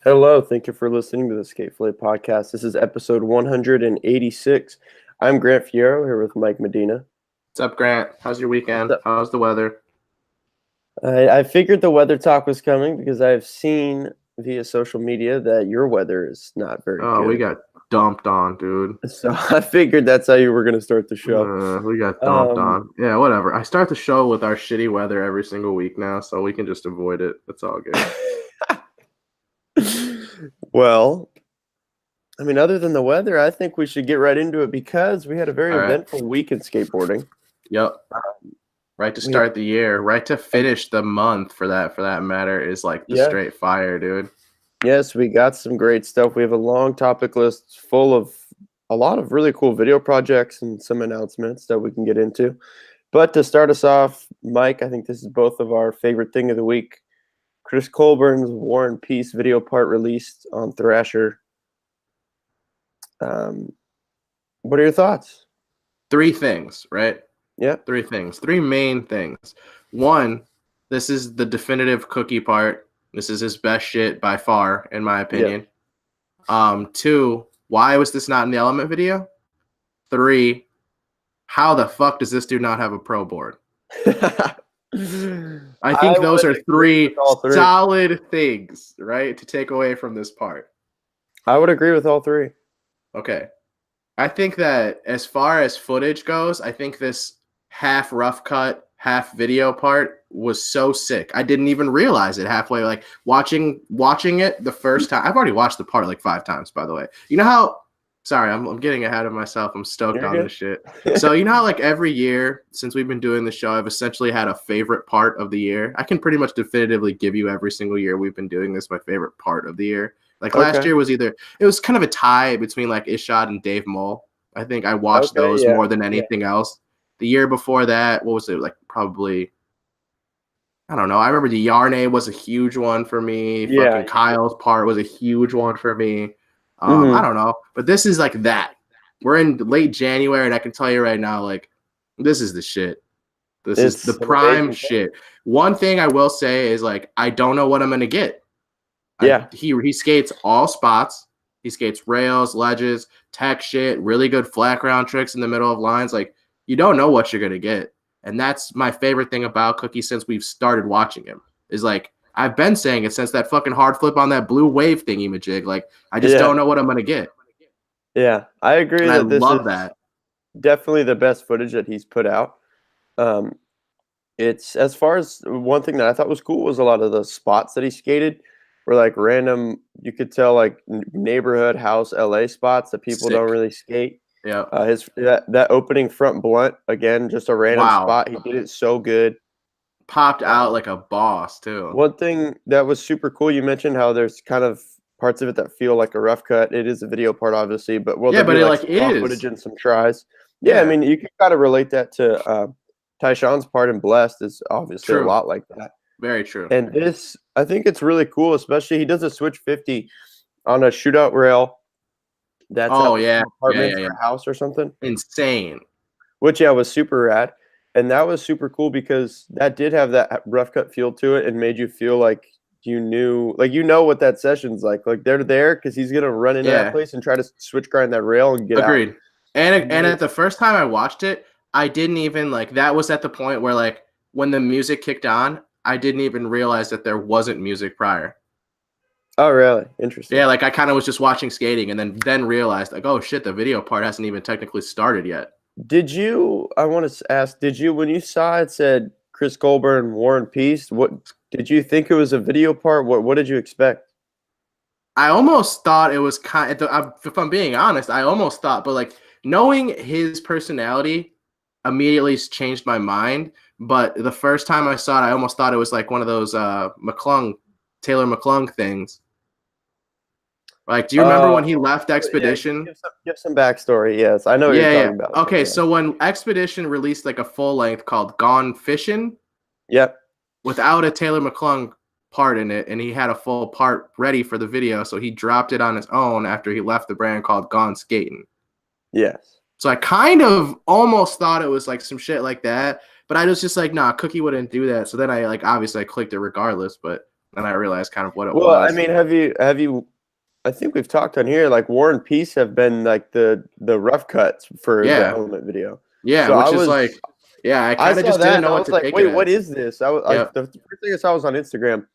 Hello, thank you for listening to the Fillet podcast. This is episode 186. I'm Grant Fierro here with Mike Medina. What's up, Grant? How's your weekend? How's the weather? I figured the weather talk was coming because I've seen via social media that your weather is not very good. Oh, we got dumped on, dude. So I figured that's how you were going to start the show. We got dumped on. Yeah, whatever. I start the show with our shitty weather every single week now, so we can just avoid it. It's all good. Well, I mean, other than the weather, I think we should get right into it because we had a very eventful week in skateboarding. Yep. Right to start the year, right to finish the month for that matter is like the straight fire, dude. Yes, we got some great stuff. We have a long topic list full of a lot of really cool video projects and some announcements that we can get into. But to start us off, Mike, I think this is both of our favorite thing of the week. Chris Colbourn's War and Peace video part released on Thrasher. What are your thoughts? Three things, right? Yeah. Three things. Three main things. One, this is the definitive Cookie part. This is his best shit by far, in my opinion. Yeah. Two, why was this not in the Element video? Three, how the fuck does this dude not have a pro board? I think those are three solid things, right, to take away from this part. I would agree with all three. Okay. I think that as far as footage goes, I think this half rough cut, half video part was so sick. I didn't even realize it halfway. Like watching it the first time. I've already watched the part like 5 times, by the way. You know how sorry, I'm getting ahead of myself. I'm stoked on this shit. So you know how like every year since we've been doing the show, I've essentially had a favorite part of the year. I can pretty much definitively give you every single year we've been doing this my favorite part of the year. Like last year was it was kind of a tie between like Ishad and Dave Mole. I think I watched those more than anything else. The year before that, what was it? Like probably, I don't know. I remember the Yarnay was a huge one for me. Fucking Kyle's part was a huge one for me. I don't know. But this is like that. We're in late January, and I can tell you right now, like, this is the shit. This is the prime shit. One thing I will say is, like, I don't know what I'm going to get. He skates all spots. He skates rails, ledges, tech shit, really good flat ground tricks in the middle of lines. Like, you don't know what you're going to get. And that's my favorite thing about Cookie since we've started watching him is, like, I've been saying it since that fucking hard flip on that blue wave thingy majig. Like, I just don't know what I'm going to get. Yeah, I agree that this is definitely the best footage that he's put out. It's as far as one thing that I thought was cool was a lot of the spots that he skated were like random, you could tell like neighborhood house LA spots that people don't really skate. Yeah. That opening front blunt, again, just a random spot. He did it so good. Popped out like a boss too. One thing that was super cool, you mentioned how there's kind of parts of it that feel like a rough cut. It is a video part, obviously, but but it is footage and some tries. Yeah, I mean, you can kind of relate that to Tyshawn's part in Blessed is obviously a lot like that. Very true. And this, I think it's really cool, especially he does a switch 50 on a shootout rail. That's apartment or house or something. Insane. Which was super rad. And that was super cool because that did have that rough cut feel to it and made you feel like you knew, like, you know what that session's like. Like, they're there because he's going to run into that place and try to switch grind that rail and get out. And at the first time I watched it, I didn't even, like, that was at the point where, like, when the music kicked on, I didn't even realize that there wasn't music prior. Oh, really? Interesting. Yeah, like, I kind of was just watching skating and then realized, like, oh, shit, the video part hasn't even technically started yet. I want to ask, when you saw it said Chris Colbourn, War and Peace, what did you think it was a video part? What did you expect? I almost thought it was if I'm being honest, I almost thought, but like knowing his personality immediately changed my mind. But the first time I saw it, I almost thought it was like one of those Taylor McClung things. Like, do you remember when he left Expedition? Give some backstory. Yes, I know what you're talking about. Okay, so when Expedition released like a full length called Gone Fishing, without a Taylor McClung part in it, and he had a full part ready for the video, so he dropped it on his own after he left the brand called Gone Skating. Yes. So I kind of almost thought it was like some shit like that, but I was just like, nah, Cookie wouldn't do that. So then I obviously I clicked it regardless, but and I realized kind of what it Well, I was. mean, have you? I think we've talked on here. Like War and Peace have been like the rough cuts for the Yeah, Element video. yeah, So which is like, yeah, I I kind of saw just that didn't and know I what was to like, take it wait, what as. is this? Yep. The first thing I saw was on Instagram,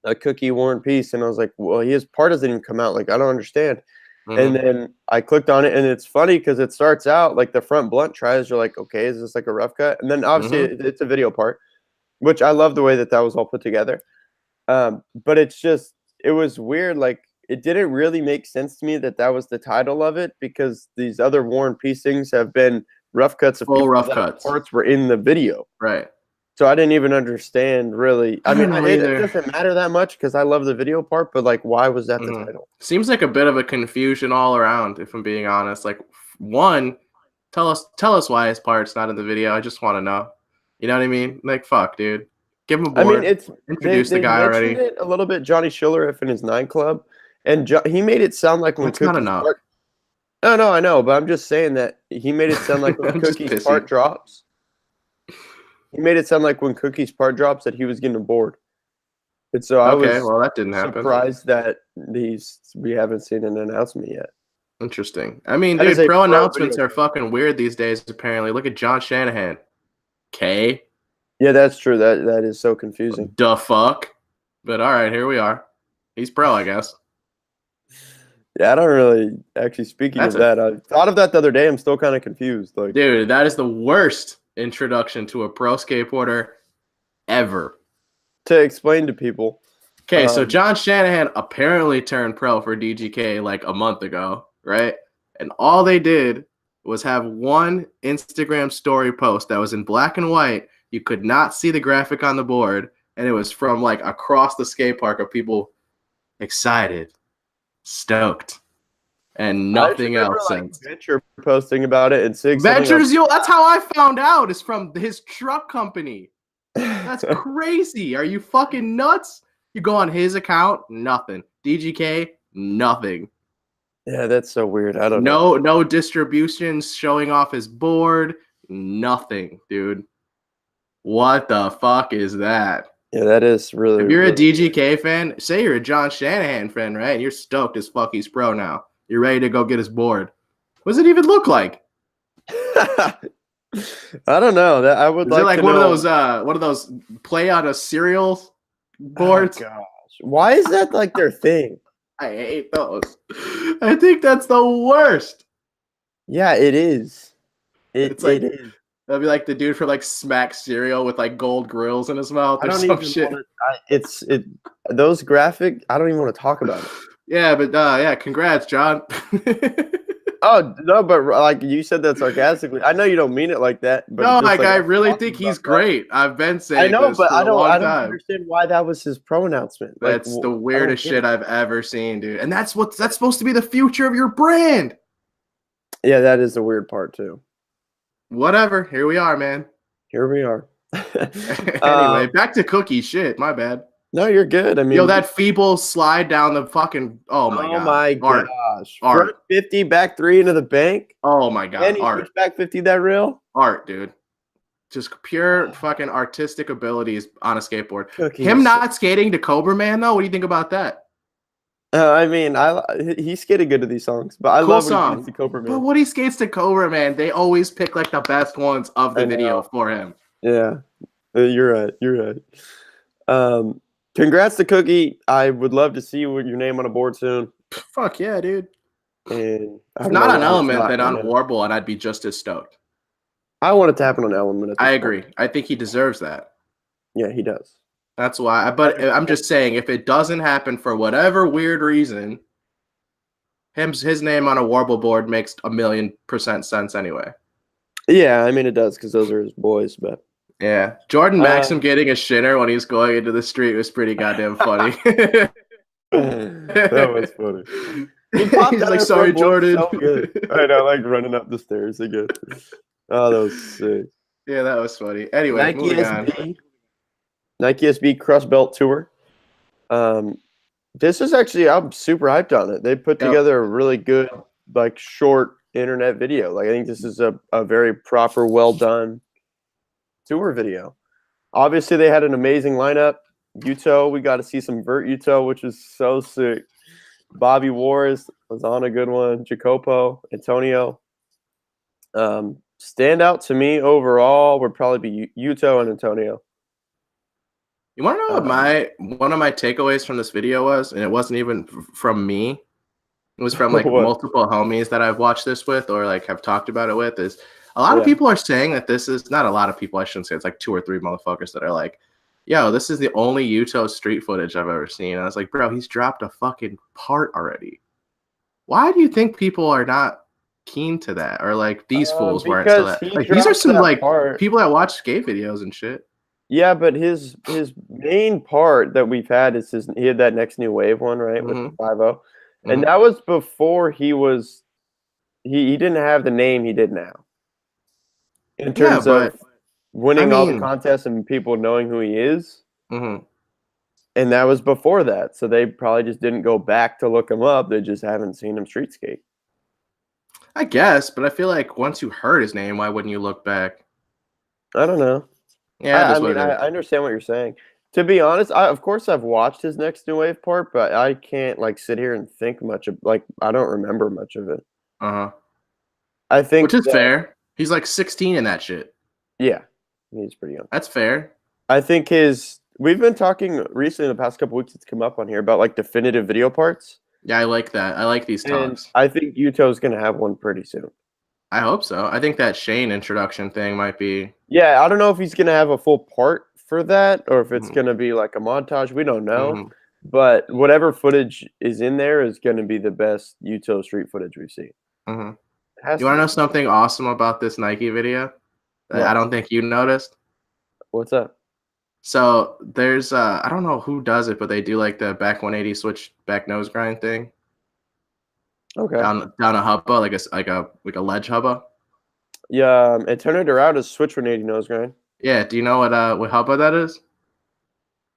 a Cookie War and Peace, and I was like, well, his part doesn't even come out. Like I don't understand. And Hmm. then I clicked on it, and it's funny because it starts out like the front blunt tries. You're like, okay, is this like a rough cut? And then obviously Hmm. it's a video part, which I love the way that was all put together. But it was weird. Like it didn't really make sense to me that was the title of it because these other War and Peace things have been rough cuts of Full people rough that cuts. parts were in the video. Right. So I didn't even understand really. I I don't mean, know it either. doesn't matter that much because I love the video part, but like, why was that the Hmm. title? Seems like a bit of a confusion all around, if I'm being honest. Like, one, tell us why his part's not in the video. I just want to know. You know what I mean? Like, fuck, dude. Give him a I mean, board. Introduce the they guy mentioned already. it a little bit. Johnny Schillerith in his 9 Club, and he made it sound like when That's not Cookie's enough. part. No, no, I know, but I'm just saying that he made it sound like when I'm just Cookie's part pissy. drops. He made it sound like when Cookie's part drops that he was getting a board, and so I Okay, was well, that didn't happen. surprised that we haven't seen an announcement yet. Interesting. I mean, That is dude, a pro pro announcements video. are fucking weird these days, apparently. Look at John Shanahan. K? Yeah, that's true. That is so confusing. The fuck? But all right, here we are. He's pro, I guess. Yeah, I don't really actually. Speaking That's of a that, I thought of that the other day. I'm still kind of confused. Like dude. That is the worst introduction to a pro skateboarder ever. to explain to people. Okay, so John Shanahan apparently turned pro for DGK like a month ago, right? And all they did was have one Instagram story post that was in black and white. You could not see the graphic on the board, and it was from like across the skate park of people excited, stoked, and I just nothing remember else like since. Venture posting about it and saying something on. Ventures, yo, that's how I found out. Is from his truck company. That's crazy. Are you fucking nuts? You go on his account, nothing. DGK, nothing. Yeah, that's so weird. I don't know. No distributions showing off his board, nothing, dude. What the fuck is that? Yeah, that is really. If you're a Really weird. DGK fan, say you're a John Shanahan fan, right? And you're stoked as fuck he's pro now. You're ready to go get his board. What does it even look like? I don't know. That I would Is like it like to one know. of those play on a cereal Oh boards? gosh, why is that like their thing? I hate those. I think that's the worst. Yeah, it is. It's like It is. that'd be like the dude for like Smack cereal with like gold grills in his mouth I or don't some even shit. want to. Those graphic. I don't even want to talk about it. Yeah, but yeah, congrats, John. Oh no, but like you said that sarcastically. I know you don't mean it like that, but No, just like like I I'm really talking think he's about that. great. I've been I saying know, this but for a long I don't time. understand why that was his pro announcement. Like That's the I don't weirdest get shit it. I've ever seen, dude. And that's supposed to be the future of your brand. Yeah, that is the weird part too. Whatever. Here we are, man. Here we are. Anyway, back to Cookie. Shit, my bad. No, you're good. I mean, Yo, that feeble slide down the fucking. Oh my oh god. my Art. gosh, Art. front 50, back 3 into the bank, Oh my god. and he Art. switched back 50 that real. Art, dude. Just pure fucking artistic abilities on a skateboard. Cookie Him is not skating to Cobra Man though. What do you think about that? I mean, he skated good to these songs, but I Cool love when he gets song. the Cobra But Man. when he skates to Cobra Man, they always pick like the best ones of the I video know. for him. Yeah, you're right. You're right. Congrats to Cookie. I would love to see your name on a board soon. Fuck yeah, dude. And I If don't not know on why it's Element, not then right on now. Warble, and I'd be just as stoked. I want it to happen on Element at this I point. agree. I think he deserves that. Yeah, he does. That's why. But I'm just saying, if it doesn't happen for whatever weird reason, his name on a Warble board makes 1,000,000% sense anyway. Yeah, I mean it does because those are his boys. But Yeah, Jordan Maxim getting a shitter when he's going into the street was pretty goddamn funny. that was funny. He He's popped out like, of "Sorry, front board Jordan." so good. I know, like running up the stairs again. Oh, that was sick. Yeah, that was funny. Anyway, Nike moving on. SB, Nike SB Crust Belt Tour. This is actually I'm super hyped on it. They put Yep. together a really good, like short internet video. Like I think this is a very proper, well done tour video. Obviously, they had an amazing lineup. Yuto, we got to see some vert Yuto, which is so sick. Bobby Wars was on a good one. Jacopo, Antonio. Standout to me overall would probably be Yuto and Antonio. You want to know what one of my takeaways from this video was, and it wasn't even from me. It was from like multiple homies that I've watched this with or like have talked about it with. Is a lot of people are saying that this is not a lot of people. I shouldn't say it's like 2 or 3 motherfuckers that are like, yo, this is the only Yuto street footage I've ever seen. And I was like, bro, he's dropped a fucking part already. Why do you think people are not keen to that? Or like these fools weren't to that? Like these are some like people that watch skate videos and shit. Yeah, but his main part that we've had is he had that next new wave one, right? With the 5-0. And that was before he didn't have the name he did now. In terms of winning all the contests and people knowing who he is. And that was before that. So they probably just didn't go back to look him up. They just haven't seen him street skate. I guess, but I feel like once you heard his name, why wouldn't you look back? I don't know. Yeah, I understand what you're saying. To be honest, of course I've watched his next new wave part, but I can't like sit here and think much of I don't remember much of it. I think which is fair. He's like 16 in that shit. Yeah, he's pretty young. That's fair. I think we've been talking recently in the past couple weeks. It's come up on here about like definitive video parts. Yeah, I like that. I like these talks. I think Yuto's gonna have one pretty soon. I hope so. I think that Shane introduction thing might be. Yeah, I don't know if he's gonna have a full part for that or if it's gonna be like a montage. We don't know. But whatever footage is in there is gonna be the best Yuto street footage we've seen. You want to know something awesome about this Nike video that I don't think you noticed? What's up? So there's I don't know who does it, but they do like the back 180 switch back nose grind thing. Okay. Down a hubba, like a ledge hubba. Yeah, Antonio Dorado's switch 180 nose grind. Yeah, do you know what hubba that is?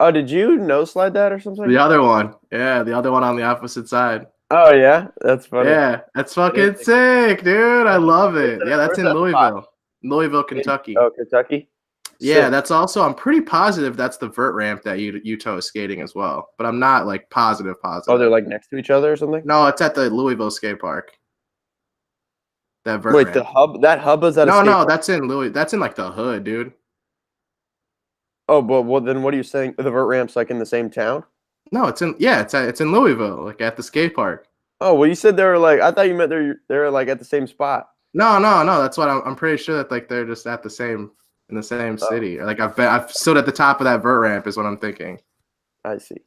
Oh, did you nose slide that or something? The other one. Yeah, the other one on the opposite side. Oh yeah, that's funny. Yeah, that's fucking sick, dude. I love it. Yeah, that's in Louisville, Kentucky. Oh, Kentucky. Yeah, sick. That's also. I'm pretty positive that's the vert ramp that Yuto is skating as well, but I'm not like positive. Oh, they're like next to each other or something. No, it's at the Louisville skate park. That vert ramp. The hub. That hub is at. No, that's in Louis. That's in like the hood, dude. Oh, but well, then what are you saying? The vert ramp's like in the same town? No, it's in Louisville, like at the skate park. Oh, well, you said they were like. I thought you meant they were like at the same spot. No. That's what I'm pretty sure that like they're just at the same in the same city. Like I've stood at the top of that vert ramp is what I'm thinking. I see.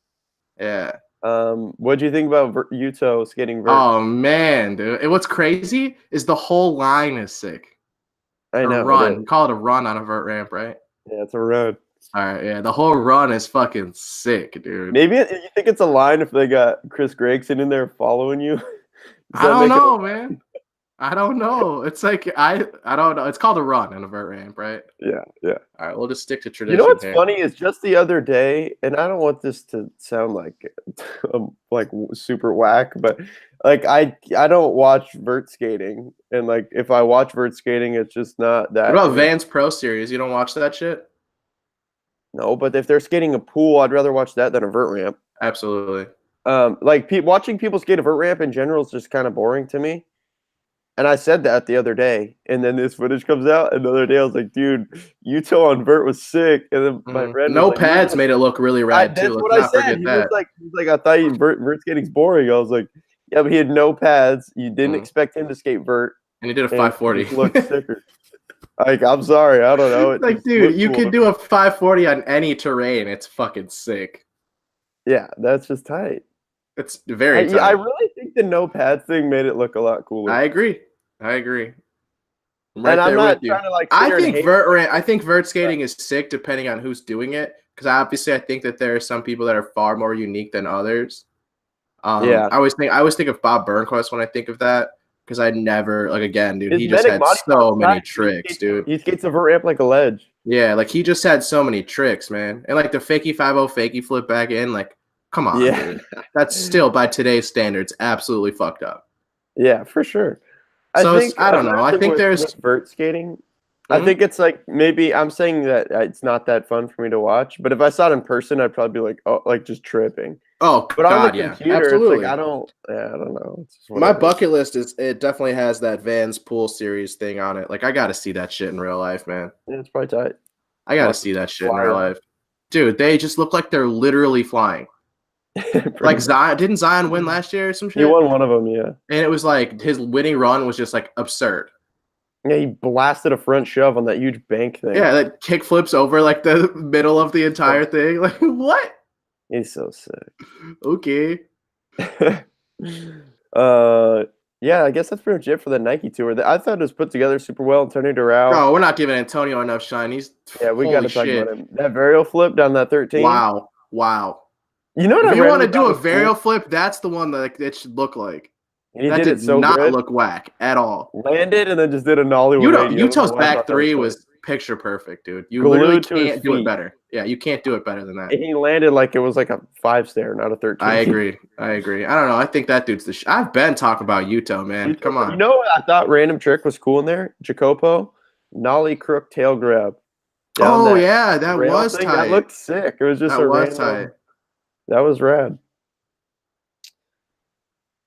Yeah. What do you think about Yuto skating vert? Oh man, dude! What's crazy is the whole line is sick. I know. Run. Call it a run on a vert ramp, right? Yeah, it's a run. All right, yeah, the whole run is fucking sick, dude. Maybe you think it's a line if they got Chris Gregson in there following you? I don't know, man. I don't know. It's like I don't know. It's called a run on a vert ramp, right? Yeah. All right, we'll just stick to tradition. You know what's funny is just the other day, and I don't want this to sound like super whack, but like I don't watch vert skating, and like if I watch vert skating, it's just not that. What about Vans Pro Series? You don't watch that shit? No, but if they're skating a pool, I'd rather watch that than a vert ramp. Absolutely. Watching people skate a vert ramp in general is just kind of boring to me. And I said that the other day, and then this footage comes out, and the other day I was like, dude, Yuto on vert was sick. And then my friend no pads made it look really rad, too. That's what I said. He was like, I thought vert skating's boring. I was like, yeah, but he had no pads. You didn't expect him to skate vert. And he did a 540. He looked sicker. Like, I'm sorry, I don't know. Like, dude, you could do a 540 on any terrain. It's fucking sick. Yeah, that's just tight. It's very tight. I really think the no pads thing made it look a lot cooler. I agree. I'm right I'm not trying to like. I think vert skating is sick depending on who's doing it. Because obviously, I think that there are some people that are far more unique than others. I always think of Bob Burnquist when I think of that. Because I never, like, again, dude, he just had so many tricks, dude. He skates a vert ramp like a ledge. Yeah, like, he just had so many tricks, man. And, like, the fakie 5-0 fakie flip back in, like, come on, dude. That's still, by today's standards, absolutely fucked up. Yeah, for sure. So, I don't know. I think there's... Vert skating, I think it's like maybe I'm saying that it's not that fun for me to watch, but if I saw it in person, I'd probably be like, oh, like just tripping. Oh But on the God, yeah, computer, it's like absolutely. I don't know. It's just My whatever. bucket list it definitely has that Vans Pool Series thing on it. Like I got to see that shit in real life, man. Yeah, it's probably tight. I got to Watch see them that shit in fly real around. life, dude. They just look like they're literally flying. Pretty Like much. Zion didn't Zion win last year or some He shit? won one of them, yeah. And it was like his winning run was just like absurd. Yeah, he blasted a front shove on that huge bank thing. Yeah, that kick flips over like the middle of the entire thing. Like what? He's so sick. Okay. Yeah, I guess that's pretty much it for the Nike tour. I thought it was put together super well. Antonio Doral. Bro, we're not giving Antonio enough shine. He's Yeah, we got holy to talk shit. about him. That varial flip down that 13. Wow. You know what If I you want randomly to thought do a was cool? varial flip, that's the one that it should look like. And he That did it did so not good. look whack at all. Landed and then just did a nollie 180. Yuto's I why I back thought that was three funny. was picture perfect, dude. You literally Glued to his can't do it feet. better. Yeah, you can't do it better than that. And he landed like it was like a 5-stair, not a 13. I agree. I don't know. I think that dude's I've been talking about Yuto, man. Come You on. know what I thought random trick was cool in there? Jacopo, nollie crook tail grab. Oh yeah, that was thing. tight. That looked sick. It was just That a was random. tight. That was rad.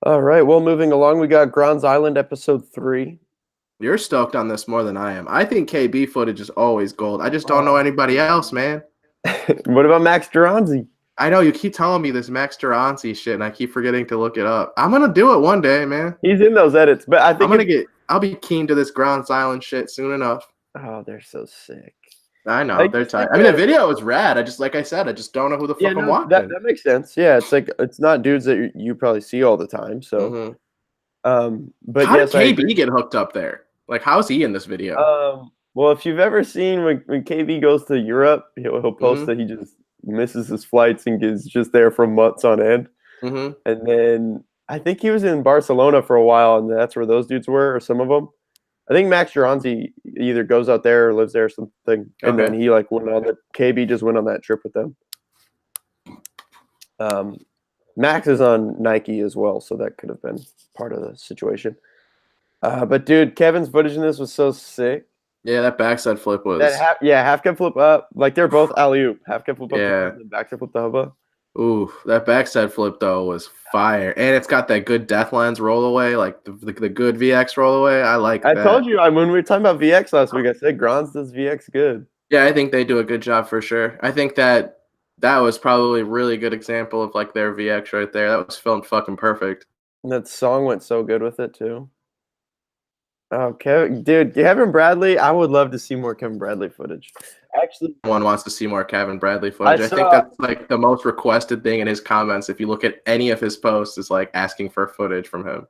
All right. Well, moving along, we got Gron's Island episode 3. You're stoked on this more than I am. I think KB footage is always gold. I just don't know anybody else, man. What about Max Duranzi? I know you keep telling me this Max Duranzi shit, and I keep forgetting to look it up. I'm gonna do it one day, man. He's in those edits, but I think I'll be keen to this Ground Island shit soon enough. Oh, they're so sick. I know they're tight. I mean, the video is rad. I just don't know who the fuck I'm watching. That makes sense. Yeah, it's like it's not dudes that you probably see all the time. So, but how yes, did KB get hooked up there? Like, how is he in this video? Well, if you've ever seen when KB goes to Europe, he'll post that he just misses his flights and is just there for months on end. And then I think he was in Barcelona for a while, and that's where those dudes were, or some of them. I think Max Duranzi either goes out there or lives there or something, and then he like went on the KB just went on that trip with them. Max is on Nike as well, so that could have been part of the situation. But dude, Kevin's footage in this was so sick. Yeah, that backside flip was. Half cab flip up. Like they're both alley-oop. Half cab flip up and then backside flip the hubba. Ooh, that backside flip though was fire, and it's got that good Deathlands roll away, like the good VX roll away. I like that. I told you when we were talking about VX last week, I said Grons does VX good. Yeah, I think they do a good job for sure. I think that was probably a really good example of like their VX right there. That was filmed fucking perfect. And that song went so good with it too. Oh, Kevin Bradley. I would love to see more Kevin Bradley footage. Actually, one wants to see more Kevin Bradley footage. I think that's like the most requested thing in his comments. If you look at any of his posts, is like asking for footage from him.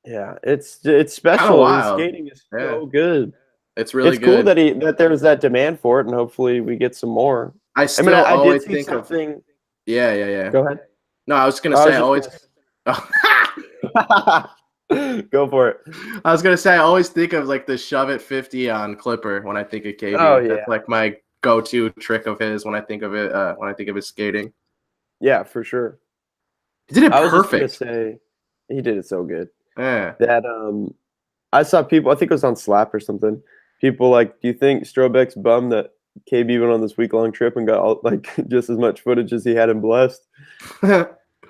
Yeah, it's special. His skating is so good. It's really good. It's cool that there's that demand for it, and hopefully we get some more. I always did see think something. Of. Yeah. Go ahead. No, I was gonna say I always. Go for it. I was gonna say I always think of like the shove it 50 on Clipper when I think of KB. Oh, yeah. That's like my go-to trick of his when I think of it. When I think of his skating. Yeah, for sure. He did it perfect. I was just gonna say he did it so good. Yeah. That I saw people. I think it was on Slap or something. People like, do you think Strobeck's bummed that KB went on this week-long trip and got like just as much footage as he had in Blessed?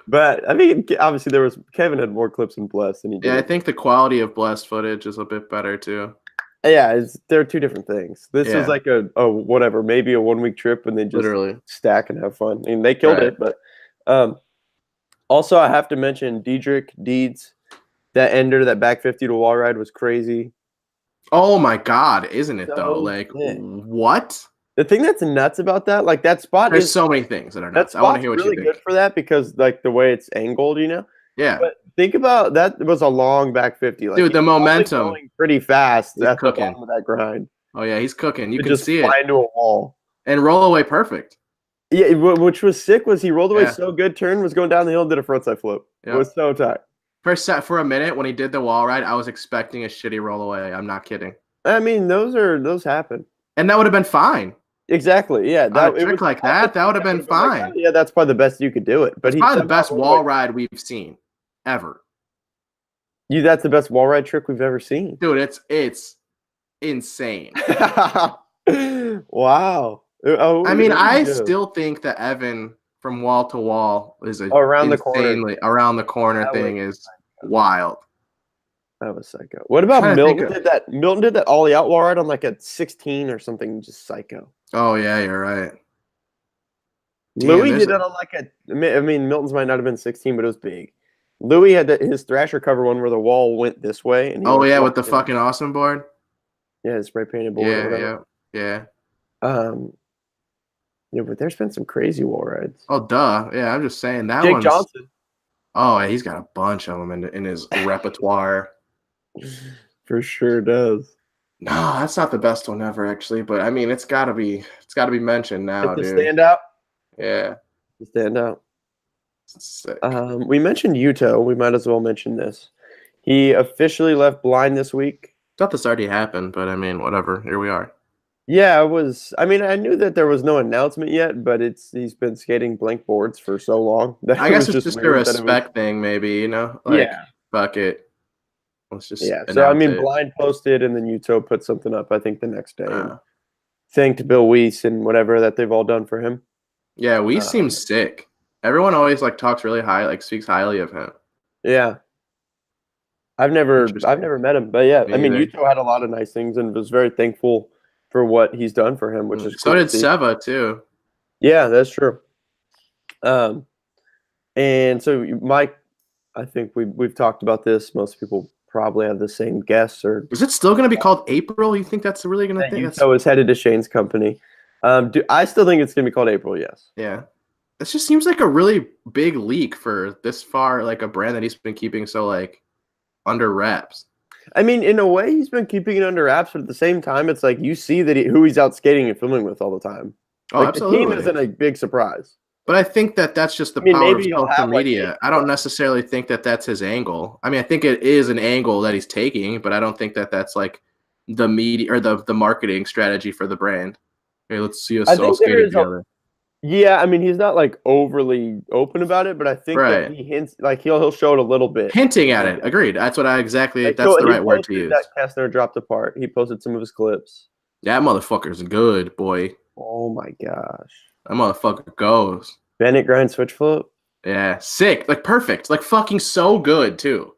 But I mean, obviously Kevin had more clips in Blessed than he did. Yeah, I think the quality of Blessed footage is a bit better too. Yeah, they're two different things. This is like whatever, maybe a 1-week trip and they just stack and have fun. I mean, they killed it, but also I have to mention Diedrich Deeds. That ender, that back 50 to wall ride was crazy. Oh my God, isn't it though? Like what? The thing that's nuts about that, like that spot, there's so many things that are nuts. I want to hear what you think. Really good for that because like the way it's angled, you know. Yeah. But think about that. It was a long back 50. Like, dude, the momentum going pretty fast. He's That's cooking. the bottom of that grind. Oh yeah, he's cooking. You can just see fly it into a wall and roll away perfect. Yeah, which was sick. Was he rolled away so good? Turn was going down the hill and did a frontside flip. It was so tight. For a minute when he did the wall ride, I was expecting a shitty roll away. I'm not kidding. I mean, those happen, and that would have been fine. Exactly. Yeah, a trick like that would have been fine. Like, yeah, that's probably the best you could do it. But he's probably the best wall ride we've seen ever. That's the best wall ride trick we've ever seen, dude. It's insane. Wow. Oh, I mean, who did I you go? still think that Evan from wall to wall is a Oh, around the corner. insanely around the corner That was thing is wild. that was psycho. What I'm about trying to think Milton? of. Did that? Milton did that ollie out wall ride on like a 16 or something, just psycho. Oh yeah, you're right. Damn, Louis there's did a. it on like a. I mean, Milton's might not have been 16, but it was big. Louis had his Thrasher cover one where the wall went this way, and he Oh like yeah, with walked the in. fucking awesome board. Yeah, his spray painted board or Yeah, whatever. yeah, yeah. Um, yeah, but there's been some crazy wall rides. Oh duh. Yeah, I'm just saying that Jake one's. Johnson, Oh, he's got a bunch of them in his repertoire. for sure does. No, that's not the best one ever, actually. But I mean, it's gotta be mentioned now, It's a dude. standout. Yeah, The standout. it's sick. We mentioned Yuto. We might as well mention this. He officially left blind this week. Thought this already happened, but I mean, whatever. Here we are. Yeah, it was. I mean, I knew that there was no announcement yet, but he's been skating blank boards for so long that I it guess was it's just just a weird that it was. respect thing, maybe. You know, like Yeah, fuck it, let's just yeah. So I announce mean, it. blind posted, and then Yuto put something up. I think the next day and Uh, thanked Bill Weiss and whatever that they've all done for him. yeah, we seem Um, sick. Everyone always like talks really high, like speaks highly of him. yeah, I've Interesting. never met him, but yeah, I Me mean, either. Yuto had a lot of nice things and was very thankful for what he's done for him, which is So cool to did see. Seva too. Yeah, that's true. Um, and so Mike, I think we've talked about this. Most people probably have the same guess or Is it still going to be called April? You think that's really going to that think that's Yuto is headed to Shane's company. I still think it's gonna be called April? Yes. yeah. This just seems like a really big leak for this far, like a brand that he's been keeping so like under wraps. I mean, in a way, he's been keeping it under wraps, but at the same time, it's like you see that who he's out skating and filming with all the time. Oh, Like the team absolutely. isn't a big surprise. But I think that that's just the I mean, power of maybe he'll social have like media. I don't necessarily think that that's his angle. I mean, I think it is an angle that he's taking, but I don't think that that's like the media or the marketing strategy for the brand. Hey, let's see us I all think there skating is together. yeah, I mean, he's not like overly open about it, but I think that Right. he hints like he'll show it a little bit. Hinting at it. Agreed. That's what I exactly. Like That's the he right word to posted use. that Kessner dropped apart. He posted some of his clips. That motherfucker's good, boy. Oh my gosh. That motherfucker goes. Bennett grind switch flip. Yeah, sick. Like perfect. Like fucking so good too.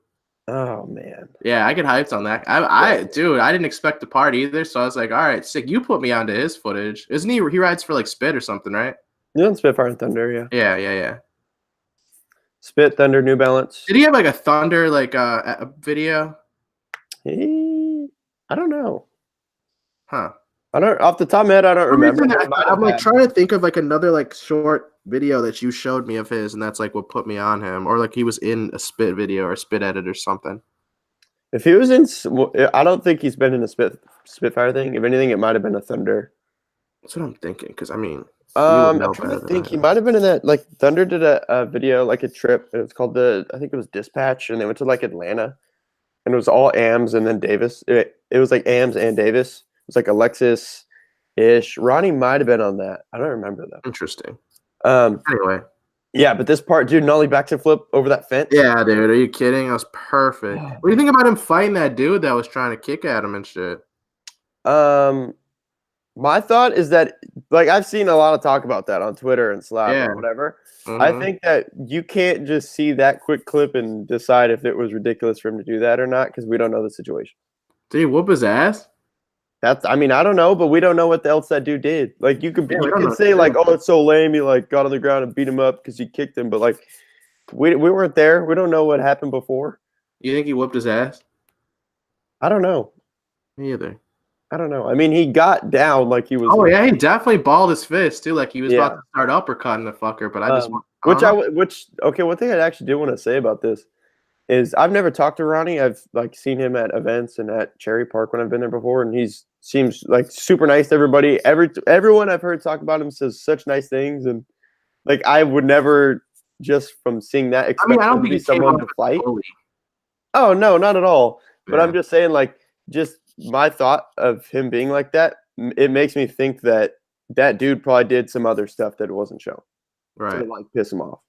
Oh man. Yeah, I get hyped on that. Dude, I didn't expect the part either, so I was like, all right, sick. You put me onto his footage. Isn't he? He rides for like Spit or something, right? You know Spitfire and Thunder, yeah. Yeah, yeah, yeah. Spit, Thunder, New Balance. Did he have like a Thunder like a video? I don't know. Huh. I don't off the top of my head, I don't remember. I'm like trying to think of like another like short video that you showed me of his, and that's like what put me on him, or like he was in a Spit video or Spit edit or something. If he was in, I don't think he's been in a Spitfire thing. If anything, it might have been a Thunder. That's what I'm thinking. Because I mean, I'm trying to think. He might have been in that. Like Thunder did a video, like a trip. It was called I think it was Dispatch, and they went to like Atlanta, and it was all AMs and then Davis. It was like AMs and Davis. It was like Alexis-ish. Ronnie might have been on that. I don't remember though. Interesting. Anyway, yeah, but this part, dude, nollie back to flip over that fence. Yeah, dude. Are you kidding? That was perfect. What do you think about him fighting that dude that was trying to kick at him and shit? My thought is that, like, I've seen a lot of talk about that on Twitter and Slack or whatever. Mm-hmm. I think that you can't just see that quick clip and decide if it was ridiculous for him to do that or not because we don't know the situation. Did he whoop his ass? I mean, I don't know, but we don't know what else that dude did. Like, you could say, like, oh, it's so lame. He, like, got on the ground and beat him up because he kicked him. But, like, we weren't there. We don't know what happened before. You think he whooped his ass? I don't know. Me either. I don't know. I mean, he got down like he was. Oh yeah, he definitely balled his fist too, like he was about Yeah. to start uppercutting the fucker. But I just one thing I actually do want to say about this is I've never talked to Ronnie. I've like seen him at events and at Cherry Park when I've been there before, and he seems like super nice to everybody. Everyone I've heard talk about him says such nice things, and like I would never just from seeing that expect I don't him to think be he came someone off to as fight. bully. Oh no, not at all. But Yeah. I'm just saying, like, just my thought of him being like that, it makes me think that that dude probably did some other stuff that wasn't shown Right. to like piss him off.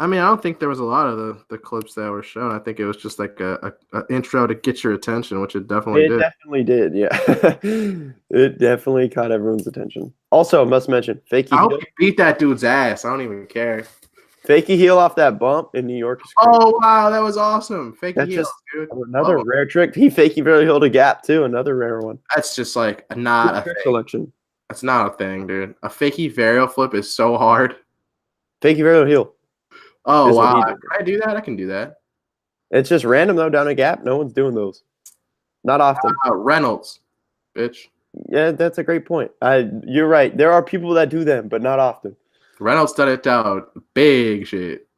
I mean, I don't think there was a lot of the clips that were shown. I think it was just like a intro to get your attention, which it definitely It did. definitely did, yeah. It definitely caught everyone's attention. Also, I must mention, I Fakey hope heel. he beat that dude's ass. I don't even care. Fakey heel off that bump in New York is crazy. Oh wow, that was awesome. Fakey That's heels, just dude. another Oh, rare trick. He fakey very heeled a gap too, another rare one. that's just like Good not a trick thing. selection. That's not a thing, dude. A fakey varial flip is so hard. Fakey very heel. Oh Is what wow, he can did. I do that? I can do that. It's just random though, down a gap. No one's doing those. Not often. Reynolds, bitch. Yeah, that's a great point. You're right. There are people that do them, but not often. Reynolds done it down. Big shit.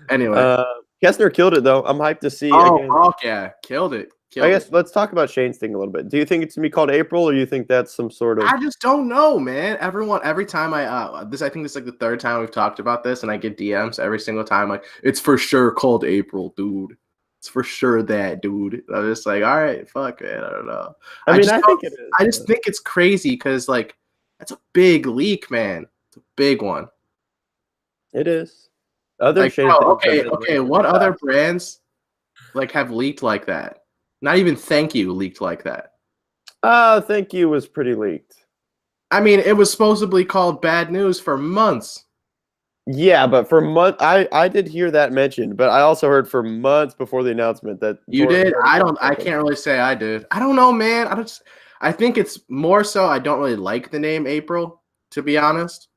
Anyway. Kessner killed it though. I'm hyped to see Oh, again. fuck yeah. Killed it. I guess let's talk about Shane's thing a little bit. Do you think it's gonna be called April, or you think that's some sort of? I just don't know, man. Every time I think this is like the third time we've talked about this, and I get DMs every single time, like, it's for sure called April, dude. It's for sure that, dude. I'm just like, all right, fuck, man. I don't know. I think it is. I just think it's crazy because, like, that's a big leak, man. It's a big one. It is. Other Like, Shane bro, things okay. What other brands like have leaked like that? Not even Thank You leaked like that. Thank You was pretty leaked. I mean, it was supposedly called Bad News for months. Yeah, but for months, I did hear that mentioned, but I also heard for months before the announcement that You did. I can't really say I did. I don't know, man. I think it's more so I don't really like the name April, to be honest.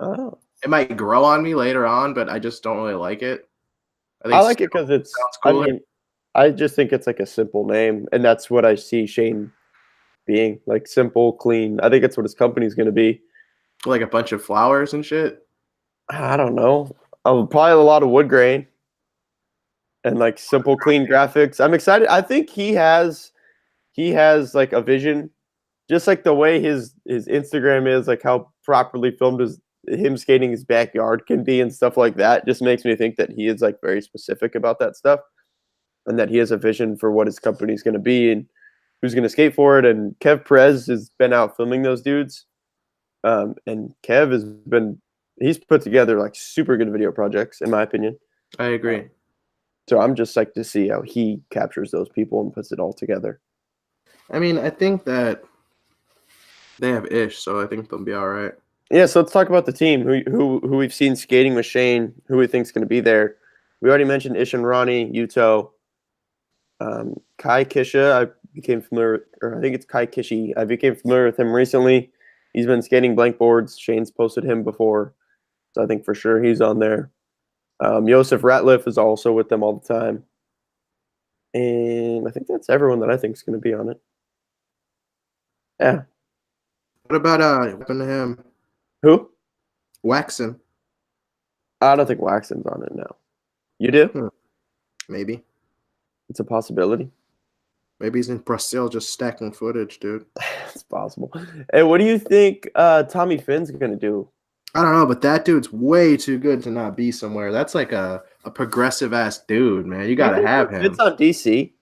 Oh, It might grow on me later on, but I just don't really like it. I like it because it's. sounds cooler. I mean, I just think it's like a simple name, and that's what I see Shane being, like simple, clean. I think it's what his company's going to be. Like a bunch of flowers and shit. I don't know. Probably a lot of wood grain and like simple, clean graphics. I'm excited. I think he has like a vision, just like the way his Instagram is, like how properly filmed him skating his backyard can be and stuff like that. Just makes me think that he is like very specific about that stuff, and that he has a vision for what his company's going to be and who's going to skate for it. And Kev Perez has been out filming those dudes, and Kev has been. He's put together like super good video projects, in my opinion. I agree. So I'm just psyched to see how he captures those people and puts it all together. I mean, I think that they have Ish, so I think they'll be all right. Yeah, so let's talk about the team. Who we've seen skating with Shane, who we think is going to be there. We already mentioned Ish and Ronnie, Yuto, Kai Kisha. I became familiar, or I think it's Kai Kishi. I became familiar with him recently. He's been skating blank boards. Shane's posted him before, so I think for sure he's on there. Josef Ratliff is also with them all the time. And I think that's everyone that I think is going to be on it. Yeah. What about what happened to him? Who? Waxon. I don't think Waxon's on it now. You do? Maybe. It's a possibility. Maybe he's in Brazil just stacking footage, dude. It's possible. Hey, what do you think Tommy Finn's going to do? I don't know, but that dude's way too good to not be somewhere. That's like a progressive ass dude, man. You gotta have him. It's on DC.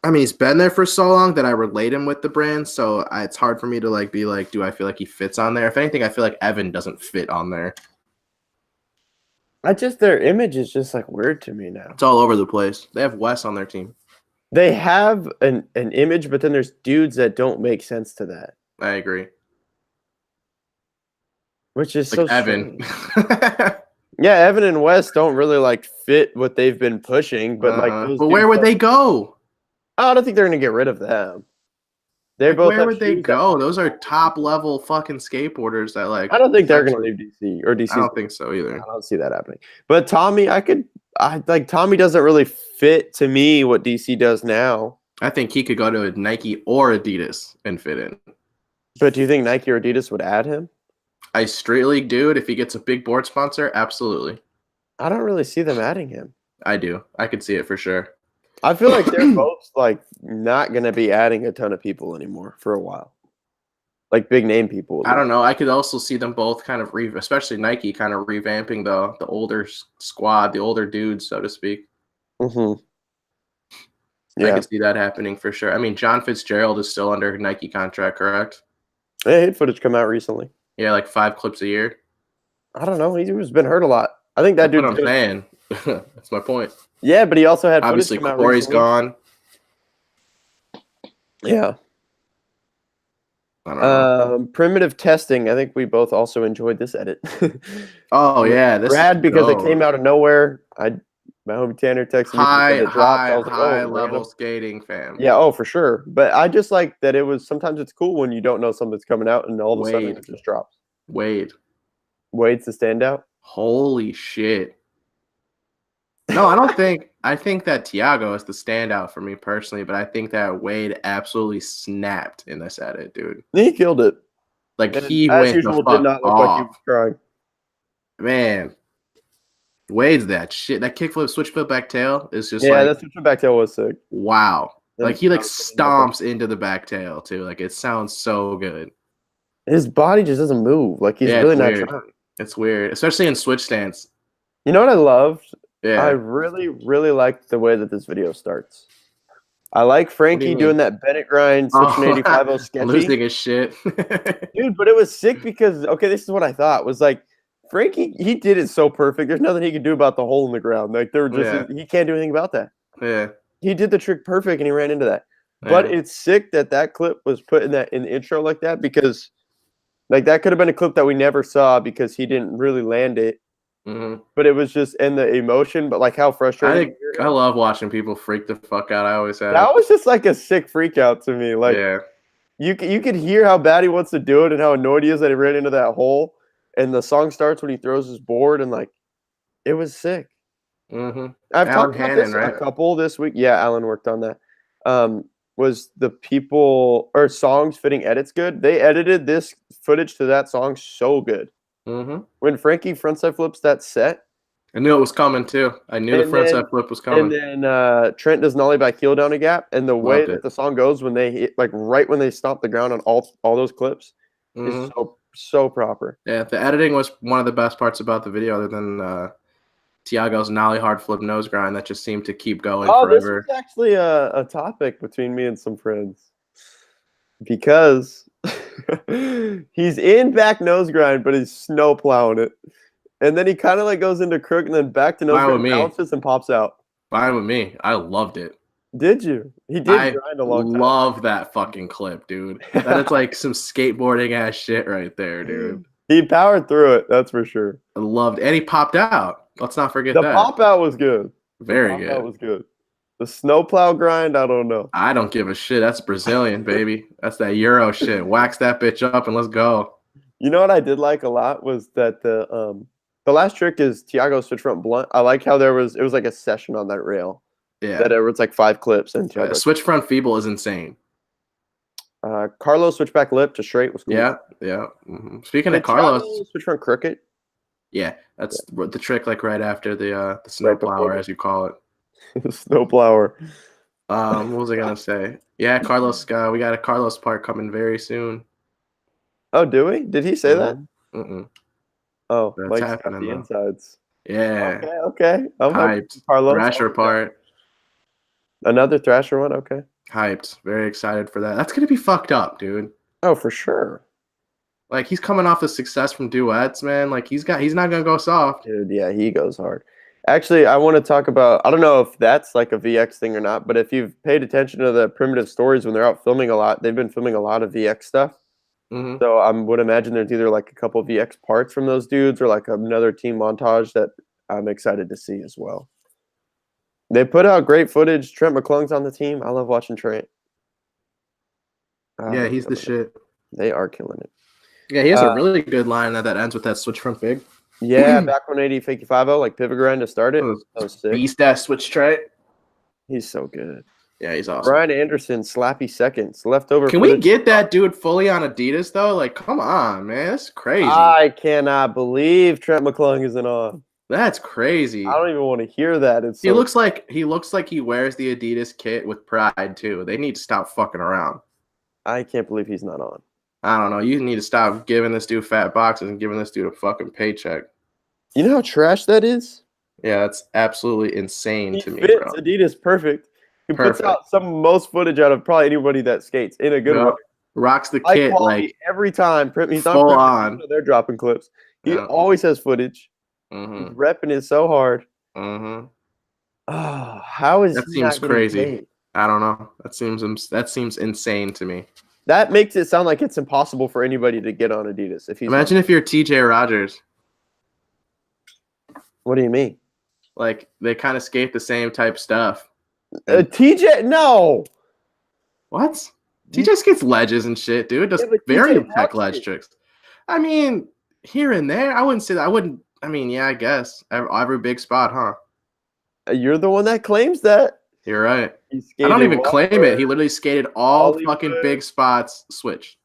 I mean, he's been there for so long that I relate him with the brand, so it's hard for me to like be like, do I feel like he fits on there? If anything, I feel like Evan doesn't fit on there. Their image is just like weird to me now. It's all over the place. They have Wes on their team. They have an image, but then there's dudes that don't make sense to that. I agree. Which is like so Evan. Yeah, Evan and Wes don't really like fit what they've been pushing, but but where would they go? I don't think they're gonna get rid of them. They're both. Where would they go? Those are top level fucking skateboarders that like. I don't think they're gonna leave DC or DC. I don't think so either. I don't see that happening. But Tommy, Tommy doesn't really fit to me what DC does now. I think he could go to Nike or Adidas and fit in. But do you think Nike or Adidas would add him? A street league dude, if he gets a big board sponsor, absolutely. I don't really see them adding him. I do. I could see it for sure. I feel like they're both like not going to be adding a ton of people anymore for a while. Like big name people. I don't know. I could also see them both kind of especially Nike kind of revamping the older squad, the older dudes, so to speak. Mm-hmm. Yeah. I could see that happening for sure. I mean, John Fitzgerald is still under Nike contract, correct? Yeah, hit footage come out recently. Yeah, like 5 clips a year. I don't know. He's been hurt a lot. I think that That's what dude's I'm good. saying. That's my point. Yeah, but he also had footage Obviously, come out Corey's recently. gone. Yeah. I don't know. Primitive testing. I think we both also enjoyed this edit. Oh yeah, this Rad because it came goes out of nowhere. My homie Tanner texted me high, that it dropped. I high, was like, oh, high level random. skating, fam. Yeah, oh, for sure. But I just like that it was sometimes it's cool when you don't know something's coming out and all of a sudden Wade, it just drops. Wade. Wade's the standout. Holy shit. No, I don't think. I think that Tiago is the standout for me personally, but I think that Wade absolutely snapped in this edit, dude. He killed it. Like And he as went the usual, did fuck not look like he was off, trying. man. Wade's that shit. That kickflip, switch flip back tail is just Yeah, like that switch back tail was sick. wow. Like he like That was nothing. stomps into the back tail too. Like it sounds so good. His body just doesn't move. Like he's Yeah, really it's not weird. trying. It's weird, especially in switch stance. You know what I loved? I Yeah. really, really liked the way that this video starts. I like What do Frankie you doing mean? that Bennett grind, switching 85 sketchy. Losing his shit. Dude, but it was sick because, okay, this is what I thought was like, Frankie, he did it so perfect. There's nothing he could do about the hole in the ground. Like, there were just, he can't do anything about that. Yeah. He did the trick perfect and he ran into that. But it's sick that that clip was put in that in the intro like that because, like, that could have been a clip that we never saw because he didn't really land it. Mm-hmm. But it was just in the emotion, but like how frustrating. I love watching people freak the fuck out. I always have. That was just like a sick freak out to me. Like, yeah. you could hear how bad he wants to do it and how annoyed he is that he ran into that hole. And the song starts when he throws his board, and like, it was sick. Mm-hmm. I've Alan talked about Hannon, this right? a couple this week. Yeah, Alan worked on that. Was the people or songs fitting edits good? They edited this footage to that song so good. Mm-hmm. When Frankie frontside flips that set, I knew it was coming too. I knew the frontside flip was coming. And then Trent does nollie back heel down a gap, and the way that the song goes when they hit, like right when they stomp the ground on all those clips, is so proper. Yeah, the editing was one of the best parts about the video, other than Tiago's nollie hard flip nose grind that just seemed to keep going forever. This was actually a topic between me and some friends because he's in back nose grind, but he's snow plowing it. And then he kind of like goes into crook and then back to nose grind, bounces and pops out. Fine with me. I loved it. Did you? He did grind a long time. I love that fucking clip, dude. That is like some skateboarding ass shit right there, dude. He powered through it, that's for sure. I loved it. And he popped out. Let's not forget that. The pop out was good. Very good. That was good. The snowplow grind, I don't know. I don't give a shit. That's Brazilian, baby. That's that Euro shit. Wax that bitch up and let's go. You know what I did like a lot was that the last trick is Tiago's switch front blunt. I like how it was like a session on that rail. Yeah. That it was like 5 clips and Tiago. Switch front feeble is insane. Carlos switch back lip to straight was cool. Yeah. Mm-hmm. Speaking of Carlos, switch front crooked. Yeah, that's the trick. Like right after the snowplower, as you call it. Snowplower. What was I gonna say? Yeah, Carlos. We got a Carlos part coming very soon. Oh, do we? Did he say that? Mm-mm. Oh, that's like happening. The insides. Yeah. Okay. I'm hyped. Carlos. Thrasher part. Another Thrasher one. Okay. Hyped. Very excited for that. That's gonna be fucked up, dude. Oh, for sure. Like he's coming off the success from duets, man. Like he's not gonna go soft. Dude, yeah, he goes hard. Actually, I want to talk about, I don't know if that's like a VX thing or not, but if you've paid attention to the Primitive Stories when they're out filming a lot, they've been filming a lot of VX stuff. Mm-hmm. So I would imagine there's either like a couple of VX parts from those dudes or like another team montage that I'm excited to see as well. They put out great footage. Trent McClung's on the team. I love watching Trent. Yeah, he's the shit. They are killing it. Yeah, he has a really good line that ends with that switch front big. Yeah, back 180 fakey 5-0, like pivot grind to start it. That was sick. Beast that switch tray. He's so good. Yeah, he's awesome. Brian Anderson, slappy seconds, leftover. Can we get that dude fully on Adidas though? Like, come on, man, that's crazy. I cannot believe Trent McClung isn't on. That's crazy. I don't even want to hear that. He looks like he wears the Adidas kit with pride too. They need to stop fucking around. I can't believe he's not on. I don't know. You need to stop giving this dude fat boxes and giving this dude a fucking paycheck. You know how trash that is? Yeah, that's absolutely insane to me, fits bro. Adidas perfect. He puts out some most footage out of probably anybody that skates in a good way. Rocks the kit like every time. He's full on. They're dropping clips. He Yeah. always has footage. He's Mm-hmm. repping it so hard. Mm-hmm. Oh, how is That he seems not getting crazy. paid? I don't know. That seems insane to me. That makes it sound like it's impossible for anybody to get on Adidas if he's Imagine not. if you're TJ Rogers. What do you mean? Like they kind of skate the same type stuff. And TJ, no. what? TJ skates ledges and shit, dude. Does Yeah, but very TJ tech wants ledge to. tricks. I mean, here and there. I wouldn't say that. I wouldn't. I mean, yeah, I guess every big spot, huh? You're the one that claims that. You're right. He I don't skated even claim it. Wahlberg, He literally skated all fucking Hollywood. big spots. Switch.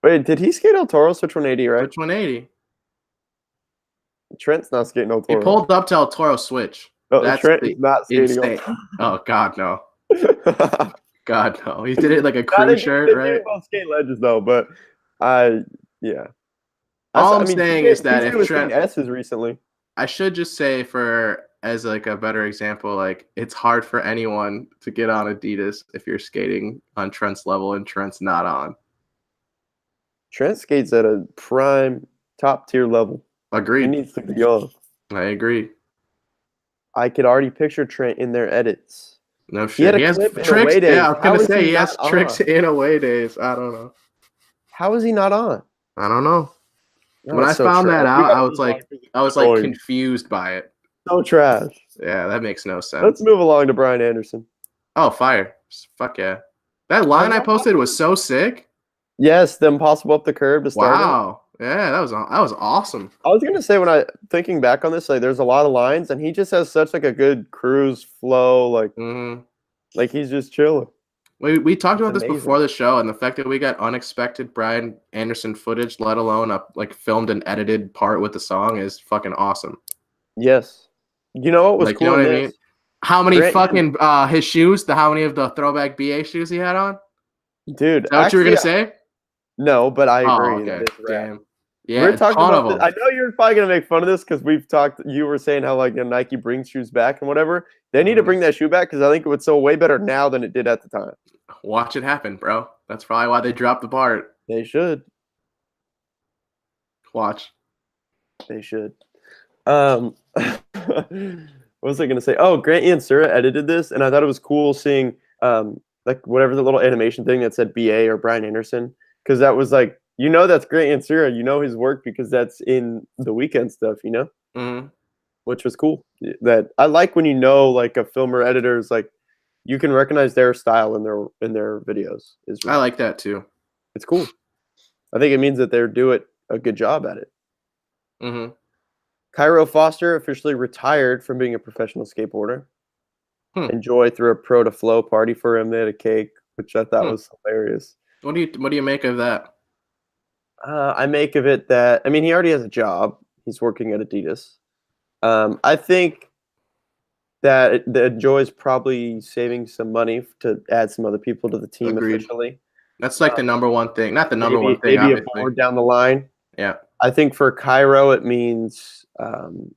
Wait, did he skate El Toro switch 180, right? Switch 180. Trent's not skating El He Toro. pulled up to El Toro switch. Oh, That's Trent is not skating El insane. Oh God, no. Toro. God, no. He did it like a No, crew shirt, they right? did both skate ledges though, but yeah. All I I'm mean, saying TJ, is that TJ if was Trent, skating S's recently. I should just say as like a better example, like it's hard for anyone to get on Adidas if you're skating on Trent's level and Trent's not on. Trent skates at a prime top tier level. He Agreed. needs to be on. I agree. I could already picture Trent in their edits. No He had shit. a He has clip in tricks. away days. Yeah, I was How gonna is say he he has not tricks on? in away days. I don't know. How is he not on? I don't know. No, When I that's so found that trash. We out, gotta move on. I was like confused by it. So trash. Yeah, that makes no Let's sense. move along to Brian Anderson. Oh, fire. Fuck yeah. That line I posted was so sick. Yes, the impossible up the curb to start. Wow. Yeah, that was awesome. I was gonna say thinking back on this, like there's a lot of lines, and he just has such like a good cruise flow, like he's just chilling. We talked about this amazing. before the show, and the fact that we got unexpected Brian Anderson footage, let alone a like filmed and edited part with the song, is fucking awesome. Yes. You know what was cool? You know in what I this? mean? How many Grant, fucking his shoes? How many of the throwback BA shoes he had on? dude? Is that what you were gonna say? No, but I Oh, agree. okay. Damn. Yeah, we're talking ton about of this. them. I know you're probably gonna make fun of this because we've talked. You were saying how like Nike brings shoes back and whatever. They need to bring that shoe back because I think it would sell way better now than it did at the time. Watch it happen, bro. That's probably why they dropped the part. They should. Watch. They should. What was I gonna say? Oh, Grant Yansura edited this, and I thought it was cool seeing like whatever the little animation thing that said BA or Brian Anderson, because that was like that's Grant Yansura. You know his work because that's in the Weekend stuff. Mm-hmm. Which was cool. That I like when like a filmer editor's like you can recognize their style in their videos. I like that too. It's cool. I think it means that they're doing a good job at it. Mm-hmm. Cairo Foster officially retired from being a professional skateboarder. Enjoy threw a pro to flow party for him. They had a cake, which I thought was hilarious. What do you make of that? I make of it that he already has a job. He's working at Adidas. I think that Enjoy's probably saving some money to add some other people to the team. Agreed. Officially. That's like the number one thing. Not the number one thing. Maybe obviously. a board down the line. Yeah. I think for Cairo it means. On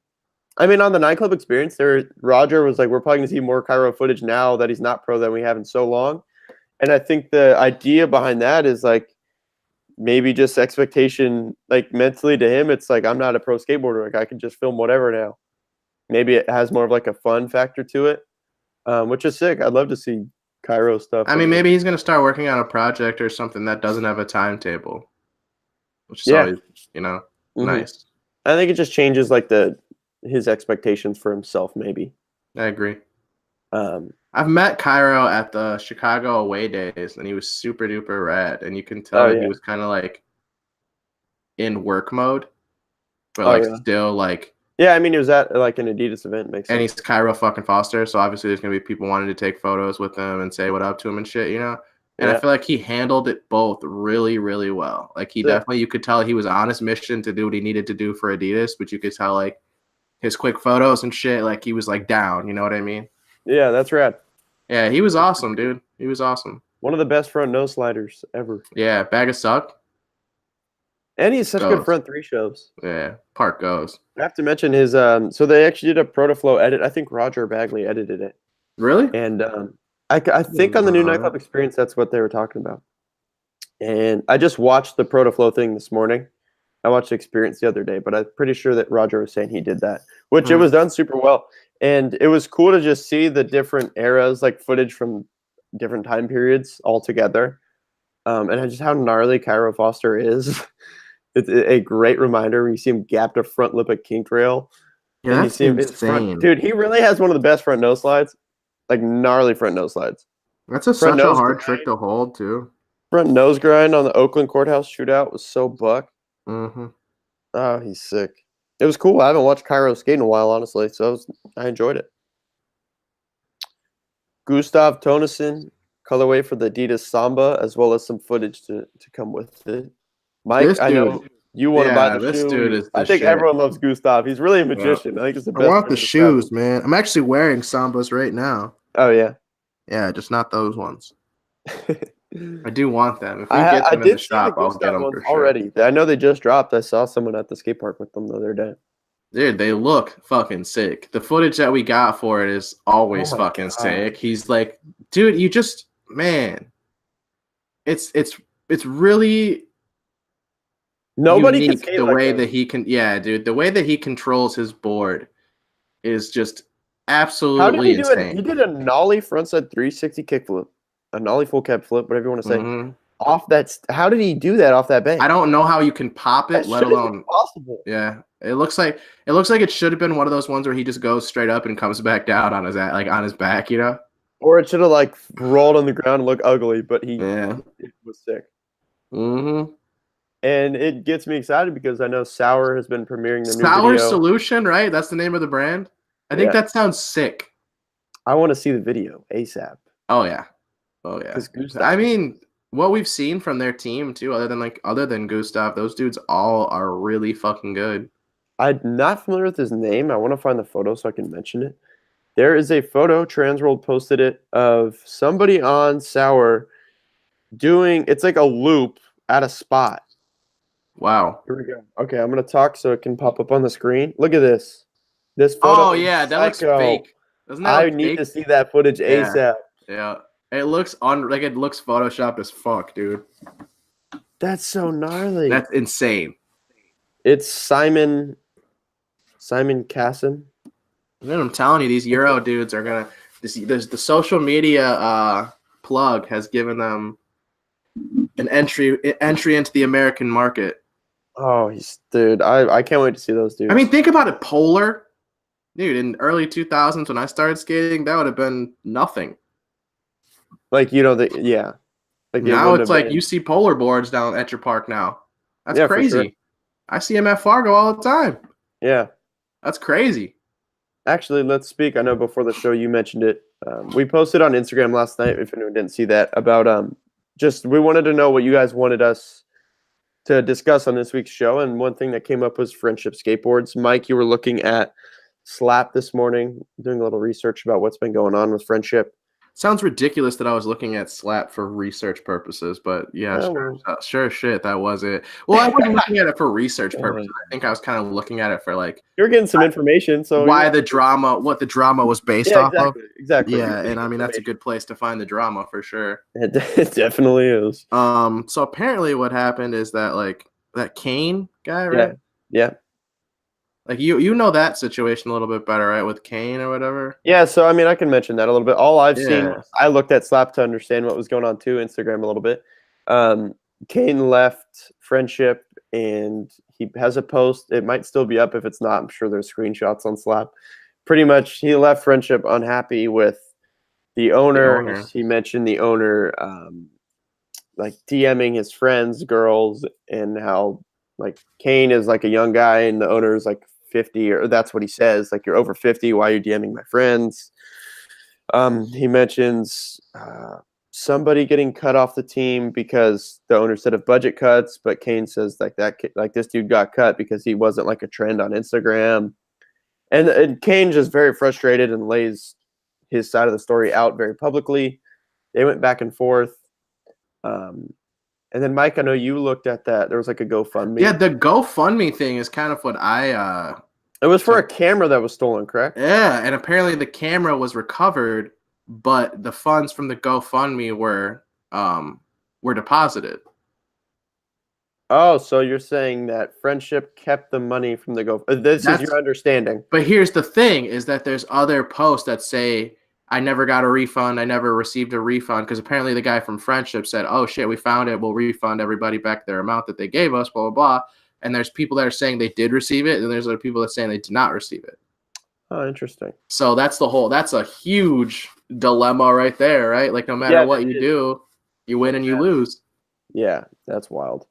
the nightclub experience, Roger was like, we're probably going to see more Cairo footage now that he's not pro than we have in so long. And I think the idea behind that is like maybe just expectation, like mentally to him, it's like, I'm not a pro skateboarder. Like I can just film whatever now. Maybe it has more of like a fun factor to it, which is sick. I'd love to see Cairo stuff. Maybe he's going to start working on a project or something that doesn't have a timetable, which is always, nice. I think it just changes like his expectations for himself, maybe. I agree. I've met Cairo at the Chicago away days, and he was super duper rad, and you can tell he was kind of like in work mode, but still like. Yeah, he was at like an Adidas event. Makes sense. And he's Cairo fucking Foster, so obviously there's gonna be people wanting to take photos with him and say what up to him and shit, And I feel like he handled it both really, really well. Like he definitely, you could tell he was on his mission to do what he needed to do for Adidas, but you could tell like his quick photos and shit, like he was like down. You know what I mean? Yeah, that's rad. Yeah, he was awesome, dude. He was awesome. One of the best front nose sliders ever. Yeah, bag of suck. And he has such good front three shows. Yeah, part goes. I have to mention his so they actually did a Protoflow edit. I think Roger Bagley edited it. Really? And I think on the new nightclub experience, that's what they were talking about. And I just watched the Protoflow thing this morning. I watched Experience the other day, but I'm pretty sure that Roger was saying he did that, which it Hmm. was done super well. And it was cool to just see the different eras, like footage from different time periods all together. And just how gnarly Cairo Foster is. It's a great reminder. You see him gapped a front lip at King Trail, Yeah, and you that's see him his front. insane. Dude, he really has one of the best front nose slides, like gnarly front nose slides. That's Front such a nose hard trick grind, to hold too. front nose grind on the Oakland Courthouse shootout was so buck. Hmm. Oh, he's sick. It was cool. I haven't watched Cairo skate in a while, honestly, so I enjoyed it. Gustav Tonison, colorway for the Adidas Samba, as well as some footage to come with it. Mike, This I dude, know you want to buy yeah, the this dude shoe. is I the think shit. everyone loves Gustav. He's really a Yeah. magician. I think it's the I best want way the to describe shoes, him. man. I'm actually wearing Sambas right now. Oh yeah. Yeah, just not those ones. I do want them. If we I get I them in the did see the shop, I'll get Gustav them ones for sure. already. I know they just dropped. I saw someone at the skate park with them the other day. Dude, they look fucking sick. The footage that we got for it is Oh always my fucking god. sick. He's like, dude, you just man, it's really Nobody can unique skate the like way him. that he can. Yeah, dude, the way that he controls his board is just How did he absolutely do it? insane. He did a nollie frontside 360 kickflip, a nollie full cab flip, whatever you want to say. Hmm. Off that, how did he do that off that I bank? don't know how you can pop That it, let shouldn't be alone. possible. Yeah, it looks like it should have been one of those ones where he just goes straight up and comes back down on his like on his back, you know? Or it should have like rolled on the ground and looked ugly, but Yeah. it was sick. Mm-hmm. And it gets me excited because I know Sour has been premiering the new Sour video. Solution, right? That's the name of the brand. I think Yeah, that sounds sick. I want to see the video ASAP Oh yeah. Oh yeah. because Gustav. I mean, what we've seen from their team too, other than Gustav, those dudes all are really fucking good. I'm not familiar with his name. I want to find the photo so I can mention it. There is a photo, Transworld posted it, of somebody on Sour doing, it's like a loop at a spot. Wow. Here we go. Okay, I'm going to talk so it can pop up on the screen. Look at this. This photo Oh is yeah, that looks psycho. fake. Doesn't that I look need to fake? see that footage Yeah. ASAP. Yeah. It looks photoshopped as fuck, dude. That's so gnarly. That's insane. It's Simon Casson. Man, I'm telling you, these Euro dudes are gonna. The social media plug has given them an entry into the American market. Oh, dude. I can't wait to see those dudes. I mean, think about it. Polar, dude. In early 2000s, when I started skating, that would have been nothing. like yeah. Like it Now wouldn't it's have like been. you see polar boards down at your park now. That's Yeah, for sure. crazy. I see them at Fargo all the time. Yeah. That's crazy. Actually, let's speak. I know before the show you mentioned it. We posted on Instagram last night, if anyone didn't see that, about just we wanted to know what you guys wanted us to discuss on this week's show. And one thing that came up was friendship skateboards. Mike, you were looking at Slap this morning, doing a little research about what's been going on with friendship. Sounds ridiculous that I was looking at Slap for research purposes, but yeah, sure shit, that was it. Well, I wasn't looking at it for research purposes. I think I was kind of looking at it for like You're getting some information, so what the drama was based yeah, off of. exactly. Yeah, and I mean that's a good place to find the drama for sure. It definitely is. So apparently what happened is that like that Kane guy, right? Yeah. Like you know that situation a little bit better, right? With Kane or whatever. Yeah, so I mean, I can mention that a little bit. All I've seen, Yeah. I looked at Slap to understand what was going on too. Instagram a little bit. Kane left Friendship, and he has a post. It might still be up if it's not. I'm sure there's screenshots on Slap. Pretty much, he left Friendship unhappy with the owner. He mentioned the owner, like DMing his friends, girls, and how like Kane is like a young guy, and the owner is like 50, or that's what he says, like, you're over 50, why are you DMing my friends? He mentions somebody getting cut off the team because the owner said of budget cuts, but Kane says like this dude got cut because he wasn't like a trend on Instagram, and Kane just very frustrated and lays his side of the story out very publicly. They went back and forth. And then Mike, I know you looked at that. There was like a GoFundMe. Yeah, the GoFundMe thing is kind of what I It was for a camera that was stolen, correct? Yeah, and apparently the camera was recovered, but the funds from the GoFundMe were deposited. Oh, so you're saying that Friendship kept the money from the Go? This is That's your understanding. But here's the thing: is that there's other posts that say I never got a refund, I never received a refund, because apparently the guy from Friendship said, "Oh shit, we found it. We'll refund everybody back their amount that they gave us." Blah blah blah. And there's people that are saying they did receive it, and there's other people that are saying they did not receive it. Oh, interesting. So that's a huge dilemma right there, right? Like no matter what you do, you win and you lose. Yeah, that's wild.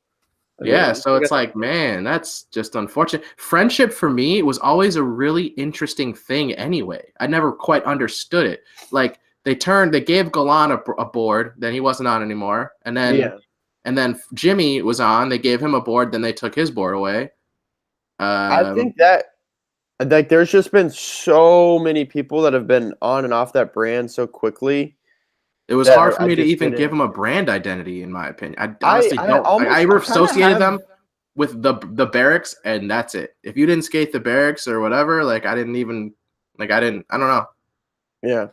Yeah, so it's like, man, that's just unfortunate. Friendship for me was always a really interesting thing anyway. I never quite understood it. Like they gave Galan a board, then he wasn't on anymore. And then Jimmy was on, they gave him a board, then they took his board away. I think that like there's just been so many people that have been on and off that brand so quickly. It was hard for me to even give them a brand identity, in my opinion. I honestly don't. I associated them with the barracks, and that's it. If you didn't skate the barracks or whatever, like I don't know. Yeah.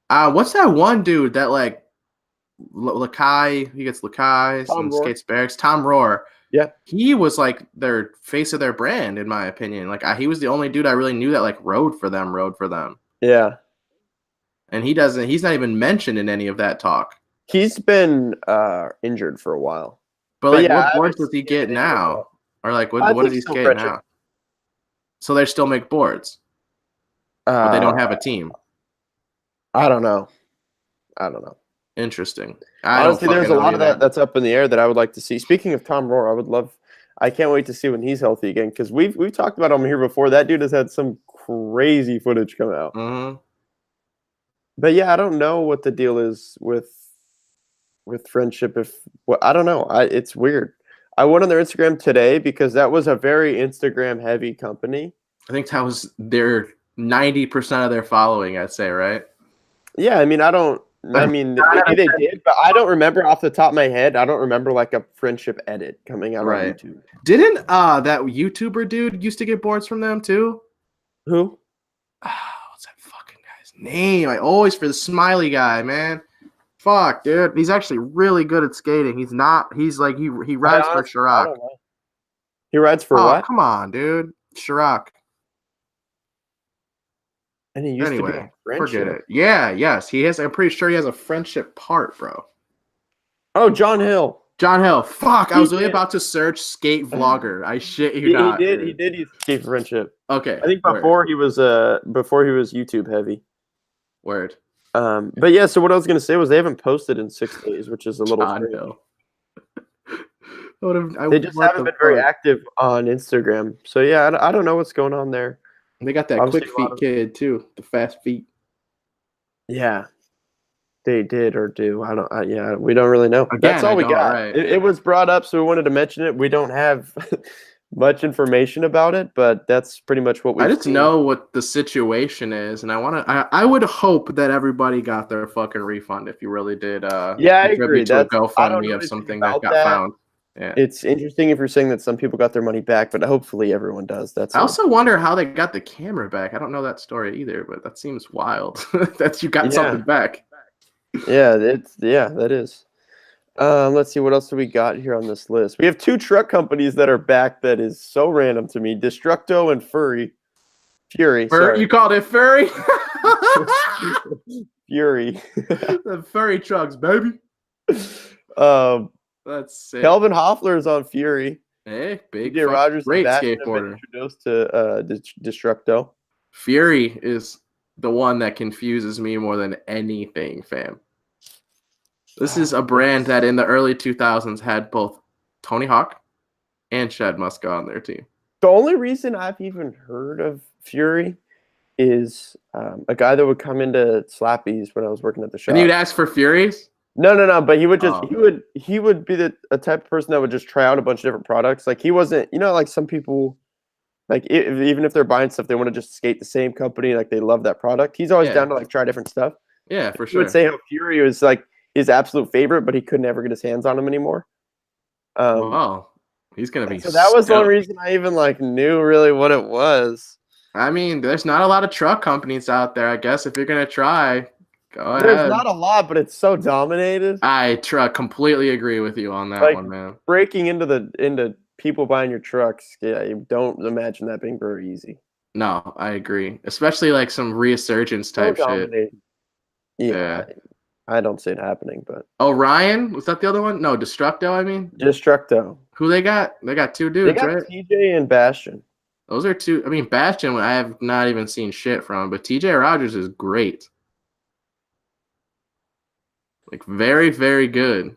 What's that one dude that like Lakai? He gets Lakai's and skates barracks. Tom Rohr. Yeah. He was like their face of their brand, in my opinion. Like he was the only dude I really knew that like rode for them. Yeah. And he's not even mentioned in any of that talk. He's been injured for a while. But like, what boards does he get now? Or like, what does he skate now? So they still make boards, but they don't have a team. I don't know. Interesting. Honestly, there's a lot of that's up in the air that I would like to see. Speaking of Tom Rohr, I can't wait to see when he's healthy again, because we've talked about him here before. That dude has had some crazy footage come out. Mm-hmm. But yeah, I don't know what the deal is with Friendship. I don't know. It's weird. I went on their Instagram today because that was a very Instagram heavy company. I think that was their 90% of their following, I'd say, right? Yeah, maybe they did, but I don't remember off the top of my head. I don't remember like a Friendship edit coming out on YouTube. Didn't that YouTuber dude used to get boards from them too? Who? What's that fucking guy's name? I always for the smiley guy, man. Fuck, dude. He's actually really good at skating. He's like he rides for Chirac. He rides for what? Come on, dude. Chirac. And he used to be a Friendship. Forget it. Yeah, yes. He has. I'm pretty sure he has a Friendship part, bro. Oh, John Hill. John Hill. Fuck. I was really about to search skate vlogger. I shit you not. He did use skate Friendship. Okay. I think before he was YouTube heavy. Word. But yeah, so what I was gonna say was they haven't posted in 6 days, which is a little strange. They just haven't been very active on Instagram. So yeah, I don't know what's going on there. They got that quick feet kid too, the fast feet. Yeah, they did or do. We don't really know. Again, that's all we got. Right. It was brought up, so we wanted to mention it. We don't have much information about it, but that's pretty much what we. I just know what the situation is, and I would hope that everybody got their fucking refund if you really did. Yeah, I agree. That's a GoFundMe of something that got found. Yeah. It's interesting if you're saying that some people got their money back, but hopefully everyone does. I also wonder how they got the camera back. I don't know that story either, but that seems wild. That you got something back. Yeah, that is. Let's see, what else do we got here on this list? We have 2 truck companies that are back. That is so random to me: Destructo and Fury. You called it Fury? Fury. The Fury trucks, baby. That's sick. Kelvin Hoffler is on Fury. Hey, big Rogers, great skateboarder. Introduced to Destructo. Fury is the one that confuses me more than anything, fam. This is a brand that in the early 2000s had both Tony Hawk and Chad Muska on their team. The only reason I've even heard of Fury is a guy that would come into Slappy's when I was working at the shop. And you'd ask for Furies? No. But he would just he would be a type of person that would just try out a bunch of different products. Like he wasn't, like some people, like even if they're buying stuff, they want to just skate the same company. Like they love that product. He's always down to like try different stuff. Yeah, for sure. He would say how Fury was like his absolute favorite, but he could never get his hands on him anymore. Wow, he's gonna be. So that was the only reason I even knew really what it was. I mean, there's not a lot of truck companies out there. I guess if you're gonna try. Go There's ahead. not a lot, but it's so dominated. I completely agree with you on that Like one, man. breaking into people buying your trucks. Yeah, you don't imagine that being very easy. No, I agree. Especially like some resurgence So type shit. dominated. Yeah, Yeah. I don't see it happening, but Orion, was that the other one? No, Destructo, I mean. Destructo. Who they got? They got two They dudes, got right? TJ and Bastion. Those are two. I mean, Bastion, I have not even seen shit from, but TJ Rogers is great. Like, very, very good.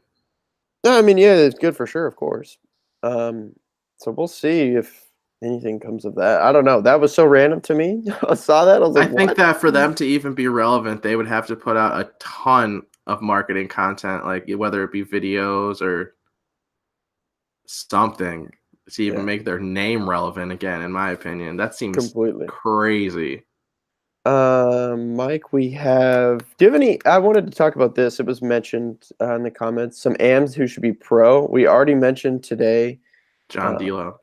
No, I mean, yeah, it's good for sure, of course. So we'll see if anything comes of that. I don't know. That was so random to me. I saw that. I was I like, think what? that for them to even be relevant, they would have to put out a ton of marketing content, like whether it be videos or something, to even Yeah, make their name relevant again, in my opinion. That seems completely. crazy. Mike, we have. Do you have any? I wanted to talk about this. It was mentioned in the comments. Some AMs who should be pro. We already mentioned today. John Uh, D'Lo,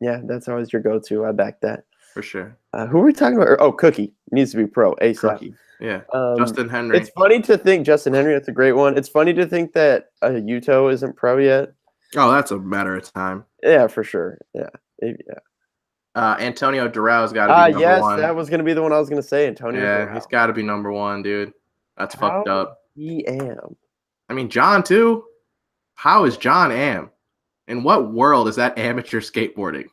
yeah, that's always your go-to. I back that. for sure. Who are we talking about? Oh, Cookie needs to be pro ASAP. Cookie. Yeah. Justin Henry. It's funny to think Justin Henry. That's a great one. It's funny to think that Yuto isn't pro yet. Oh, that's a matter of time. Yeah, for sure. Yeah, yeah. Antonio Dourau's got to be number Yes, one. that was gonna be the one I was gonna say. Antonio. Yeah, Doral. he's got to be number one, dude. That's fucked up. He am. I mean, John too. How is John am? In what world is that amateur skateboarding?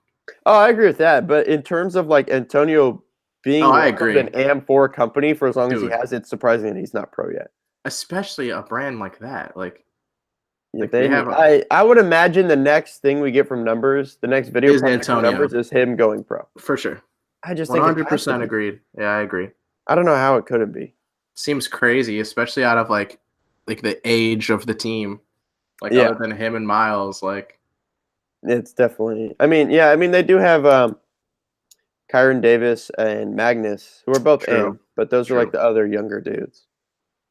Oh, I agree with that. But in terms of like Antonio being I agree. an AM4 company for as long as he Dude. has, it's surprising that he's not pro yet. Especially a brand like that. Like, Yeah, they have I would imagine the next thing we get from Numbers, the next video Is project from Antonio. Numbers is him going pro. for sure. I just think 100% agreed. Yeah, I agree. I don't know how it couldn't be. Seems crazy, especially out of like the age of the team. Like, Yeah. other than him and Miles, like, It's definitely. I mean, yeah. I mean, they do have Kyron Davis and Magnus, who are both True. AM, but those are True. like the other younger dudes.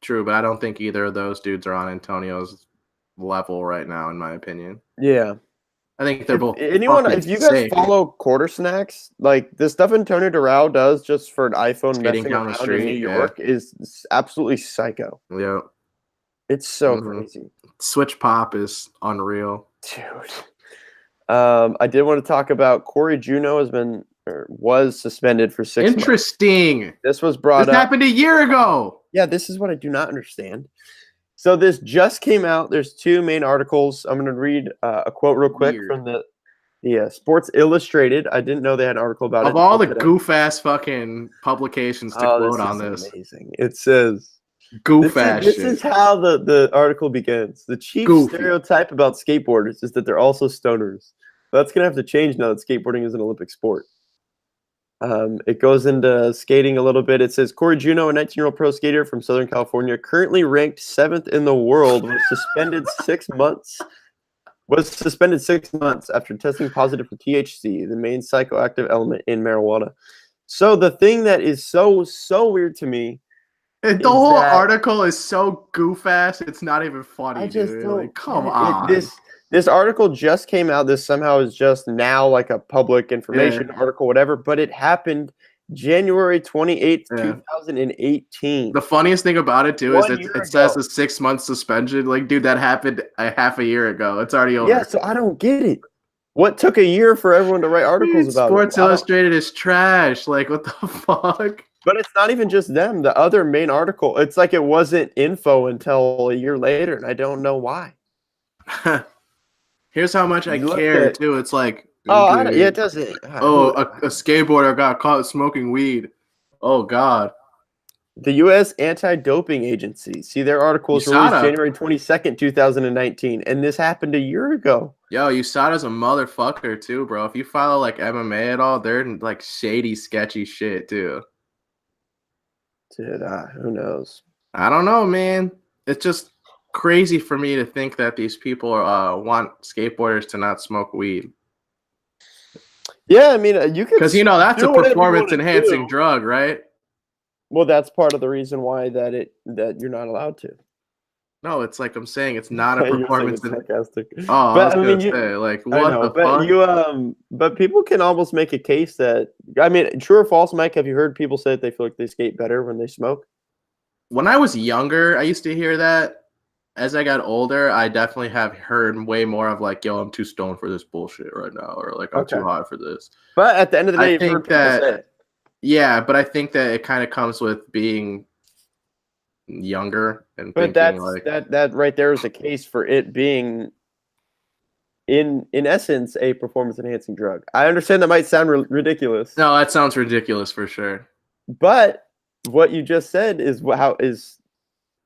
true, but I don't think either of those dudes are on Antonio's level right now, in my opinion. Yeah. I think they're both. If you guys sick. follow Quarter Snacks, like the stuff Antonio Doral does just for an iPhone Skating messing down the around street, in New yeah. York is absolutely psycho. Yeah, It's so Mhm. crazy. Switch Pop is unreal. Dude. I did want to talk about Corey Juno was suspended for 6 months. Interesting. This was brought This up. happened a year ago. Yeah, this is what I do not understand. So this just came out. There's two main articles. I'm going to read a quote real quick Weird. from the Sports Illustrated. I didn't know they had an article about it. Of all the today. goof ass fucking publications to quote on this, amazing. It says goof ass this shit. is how the article begins. The chief Goofy. stereotype about skateboarders is that they're also stoners. That's going to have to change now that skateboarding is an Olympic sport. It goes into skating a little bit. It says Corey Juno, a 19-year-old pro skater from Southern California, currently ranked 7th in the world, was suspended 6 months. Was suspended 6 months after testing positive for THC, the main psychoactive element in marijuana. So the thing that is so weird to me, And the whole article is so goof ass. It's not even funny. I just dude. don't. Like, come on. This article just came out. This somehow is just now like a public information article, whatever. But it happened January 28th, 2018. The funniest thing about it too is 1 year it says ago. a 6 month suspension. Like, dude, that happened a half a year ago. It's already over. Yeah, so I don't get it. What took a year for everyone to write articles about Sports it? Illustrated is trash. Like, what the fuck? But it's not even just them. The other main article, it's like it wasn't info until a year later, and I don't know why. Here's how much I care too. It's like, it doesn't. a skateboarder got caught smoking weed. Oh God. The U.S. Anti-Doping Agency. See, their article was released January 22nd, 2019, and this happened a year ago. Yo, USADA's a motherfucker too, bro. If you follow like MMA at all, they're like shady, sketchy shit too. Dude, who knows? I don't know, man. It's just crazy for me to think that these people want skateboarders to not smoke weed. Yeah, I mean, you could, because that's a performance-enhancing drug, right? Well, that's part of the reason why that you're not allowed to. No, it's like I'm saying, it's not a performance. Sarcastic. Oh, but I was gonna say, like, what the fuck? But people can almost make a case that, I mean, true or false, Mike? Have you heard people say that they feel like they skate better when they smoke? when I was younger, I used to hear that. As I got older, I definitely have heard way more of like, yo, I'm too stoned for this bullshit right now, or like I'm Okay. too high for this. But at the end of the day, I you've heard think people say that it. yeah, but I think that it kind of comes with being younger and But thinking like that right there is the case for it being in essence a performance enhancing drug. I understand that might sound ridiculous, no, that sounds ridiculous for sure. but what you just said is how is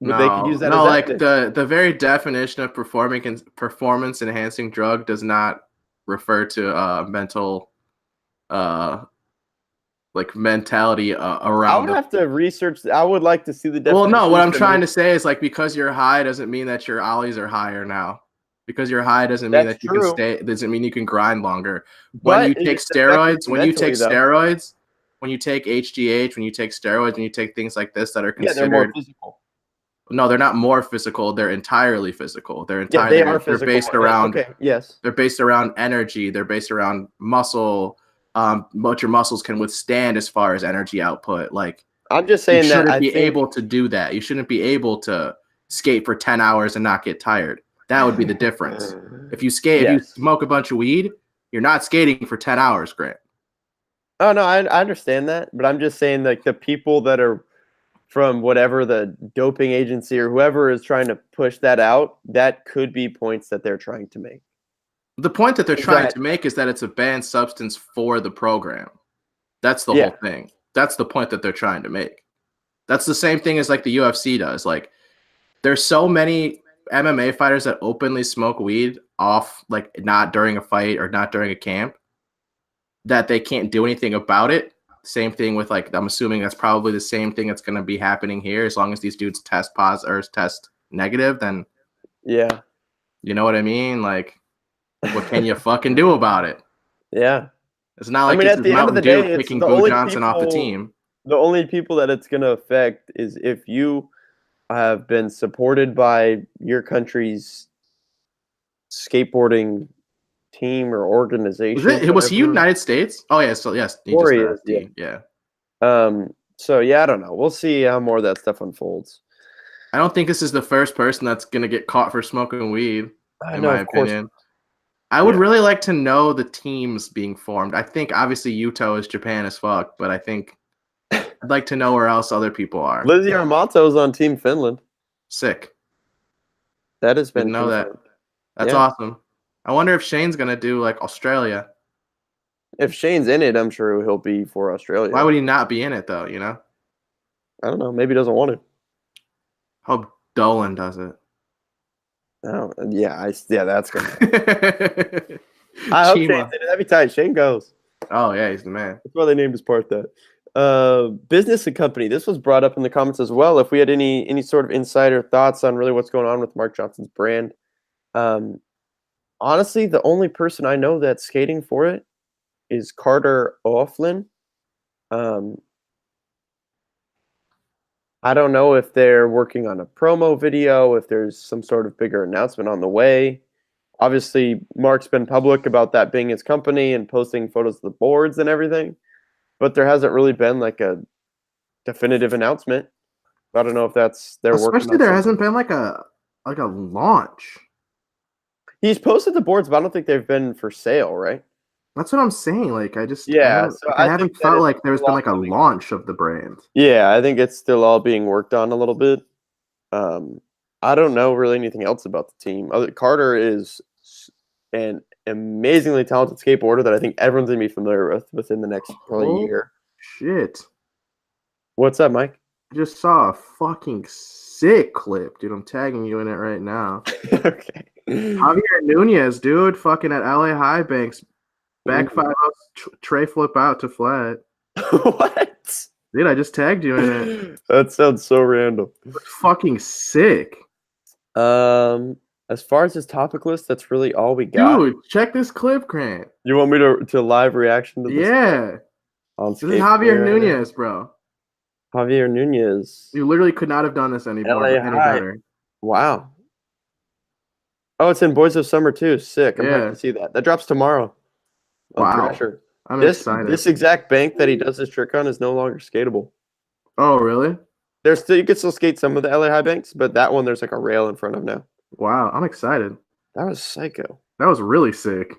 they could use No, that no, as like evidence. the very definition of performance enhancing drug does not refer to mental uh like mentality I around would the. have to research. I would like to see the Well, no, what definitions I'm to trying make. to say is like because you're high doesn't mean that your ollies are higher now. Because you're high doesn't mean That's that you can true, stay. Doesn't mean you can grind longer. When but you take it's affecting steroids, you mentally though. when you take HGH, when you take steroids, when you take things like this that are Yeah, they're more considered. physical. No, they're not more physical. They're entirely physical. They're Yeah, they are they're physical. based around Okay, yes. energy. They're based around muscle. What your muscles can withstand as far as energy output. Like I'm just you saying that shouldn't I be think able to do that. You shouldn't be able to skate for 10 hours and not get tired. That would be the difference. If you yes. smoke a bunch of weed, you're not skating for 10 hours, Grant. Oh no, I understand that, but I'm just saying like the people that are from whatever the doping agency or whoever is trying to push that out, that could be points that they're trying to make. The point that they're Is trying that to make is that it's a banned substance for the program. That's the yeah, whole thing. That's the point that they're trying to make. That's the same thing as like the UFC does. Like there's so many MMA fighters that openly smoke weed off, like not during a fight or not during a camp, that they can't do anything about it. Same thing with like I'm assuming that's probably the same thing that's going to be happening here. As long as these dudes test positive or test negative, then yeah. you know what I mean. Like, what can you fucking do about it? Yeah. It's not I like mean, it's at this the end of Mountain the Dew day, it's kicking Boo Johnson off the team. the only people that it's going to affect is if you have been supported by your country's skateboarding team or organization, Was he whatever. United States? Oh yeah, so yes, he just Or he said is, yeah. team. Yeah. So yeah, I don't know. We'll see how more of that stuff unfolds. I don't think this is the first person that's gonna get caught for smoking weed, I in know, my of course. opinion. I would Yeah. really like to know the teams being formed. I think obviously Yuto is Japan as fuck, but I think I'd like to know where else other people are. Lizzie Armato's on Team Finland. Sick. That has been Didn't know that. confirmed. That's Yeah. awesome. I wonder if Shane's gonna do like Australia. If Shane's in it, I'm sure he'll be for Australia. Why would he not be in it though? You know? I don't know. Maybe he doesn't want to. Hope Dolan does it. Oh, yeah, yeah, that's gonna happen. I hope Shane's in Chima. it. That'd be tight. Shane goes. Oh yeah, he's the man. That's why they named his part that. Business and company. This was brought up in the comments as well. If we had any sort of insider thoughts on really what's going on with Mark Johnson's brand, um, honestly, the only person I know that's skating for it is Carter O'Flynn. I don't know if they're working on a promo video, if there's some sort of bigger announcement on the way. Obviously, Mark's been public about that being his company and posting photos of the boards and everything, but there hasn't really been like a definitive announcement. I don't know if they're working Especially on there something. hasn't been like a launch. He's posted the boards, but I don't think they've been for sale, right? That's what I'm saying. Like I Yeah, so I I haven't think that felt it's like there's still been all like a coming. launch of the brand. Yeah, I think it's still all being worked on a little bit. I don't know really anything else about the team. Carter is an amazingly talented skateboarder that I think everyone's gonna be familiar with within the next probably Oh year. shit. What's up, Mike? I just saw a fucking sick clip, dude. I'm tagging you in it right now. Okay. Javier Nunez, dude, fucking at LA High Banks, back Ooh. 5 tray flip out to flat. What? Dude, I just tagged you in it. That sounds so random. It's fucking sick. As far as this topic list, that's really all we got. Dude, check this clip, Grant. You want me to live reaction to this? Yeah. On This is Javier Skateboard right now? Nunez, bro. Javier Nunez. You literally could not have done this any LA any High. better. Wow. Oh, it's in Boys of Summer too. Sick. I'm happy Yeah. to see that. That drops tomorrow. On Wow. Thrasher. I'm This excited. exact bank that he does this trick on is no longer skatable. Oh, really? There's still you can still skate some of the LA high banks, but that one there's like a rail in front of now. Wow, I'm excited. That was psycho. That was really sick.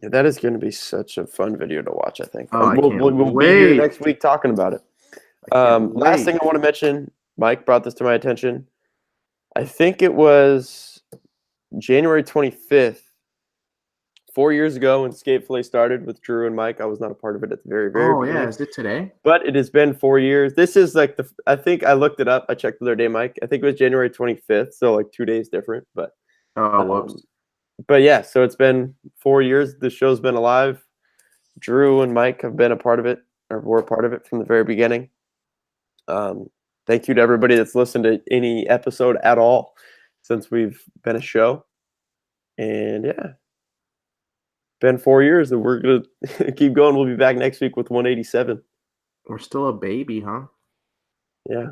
Yeah, that is going to be such a fun video to watch, I think. Oh, I can't We'll be here wait. next week talking about it. I can't Last wait. thing I want to mention, Mike brought this to my attention. I think it was January 25th, 4 years ago when Skate Fillet started with Drew and Mike. I was not a part of it at the very Oh beginning. yeah, is it today? But it has been 4 years. This is like I think I looked it up. I checked the other day, Mike. I think it was January 25th, so like 2 days different. But Oh, whoops. but yeah, so it's been 4 years. The show's been alive. Drew and Mike have been a part of it, or were a part of it from the very beginning. Thank you to everybody that's listened to any episode at all since we've been a show. And yeah, been 4 years, and we're gonna keep going. We'll be back next week with 187. We're still a baby, huh? Yeah.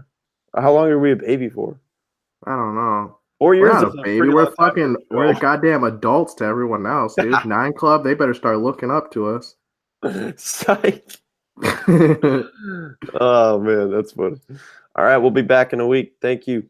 How long are we a baby for? I don't know. 4 We're years. not a baby. We're the goddamn adults to everyone else, dude. 9 Club, they better start looking up to us. Psych. Oh man, that's funny. All right, we'll be back in a week. Thank you.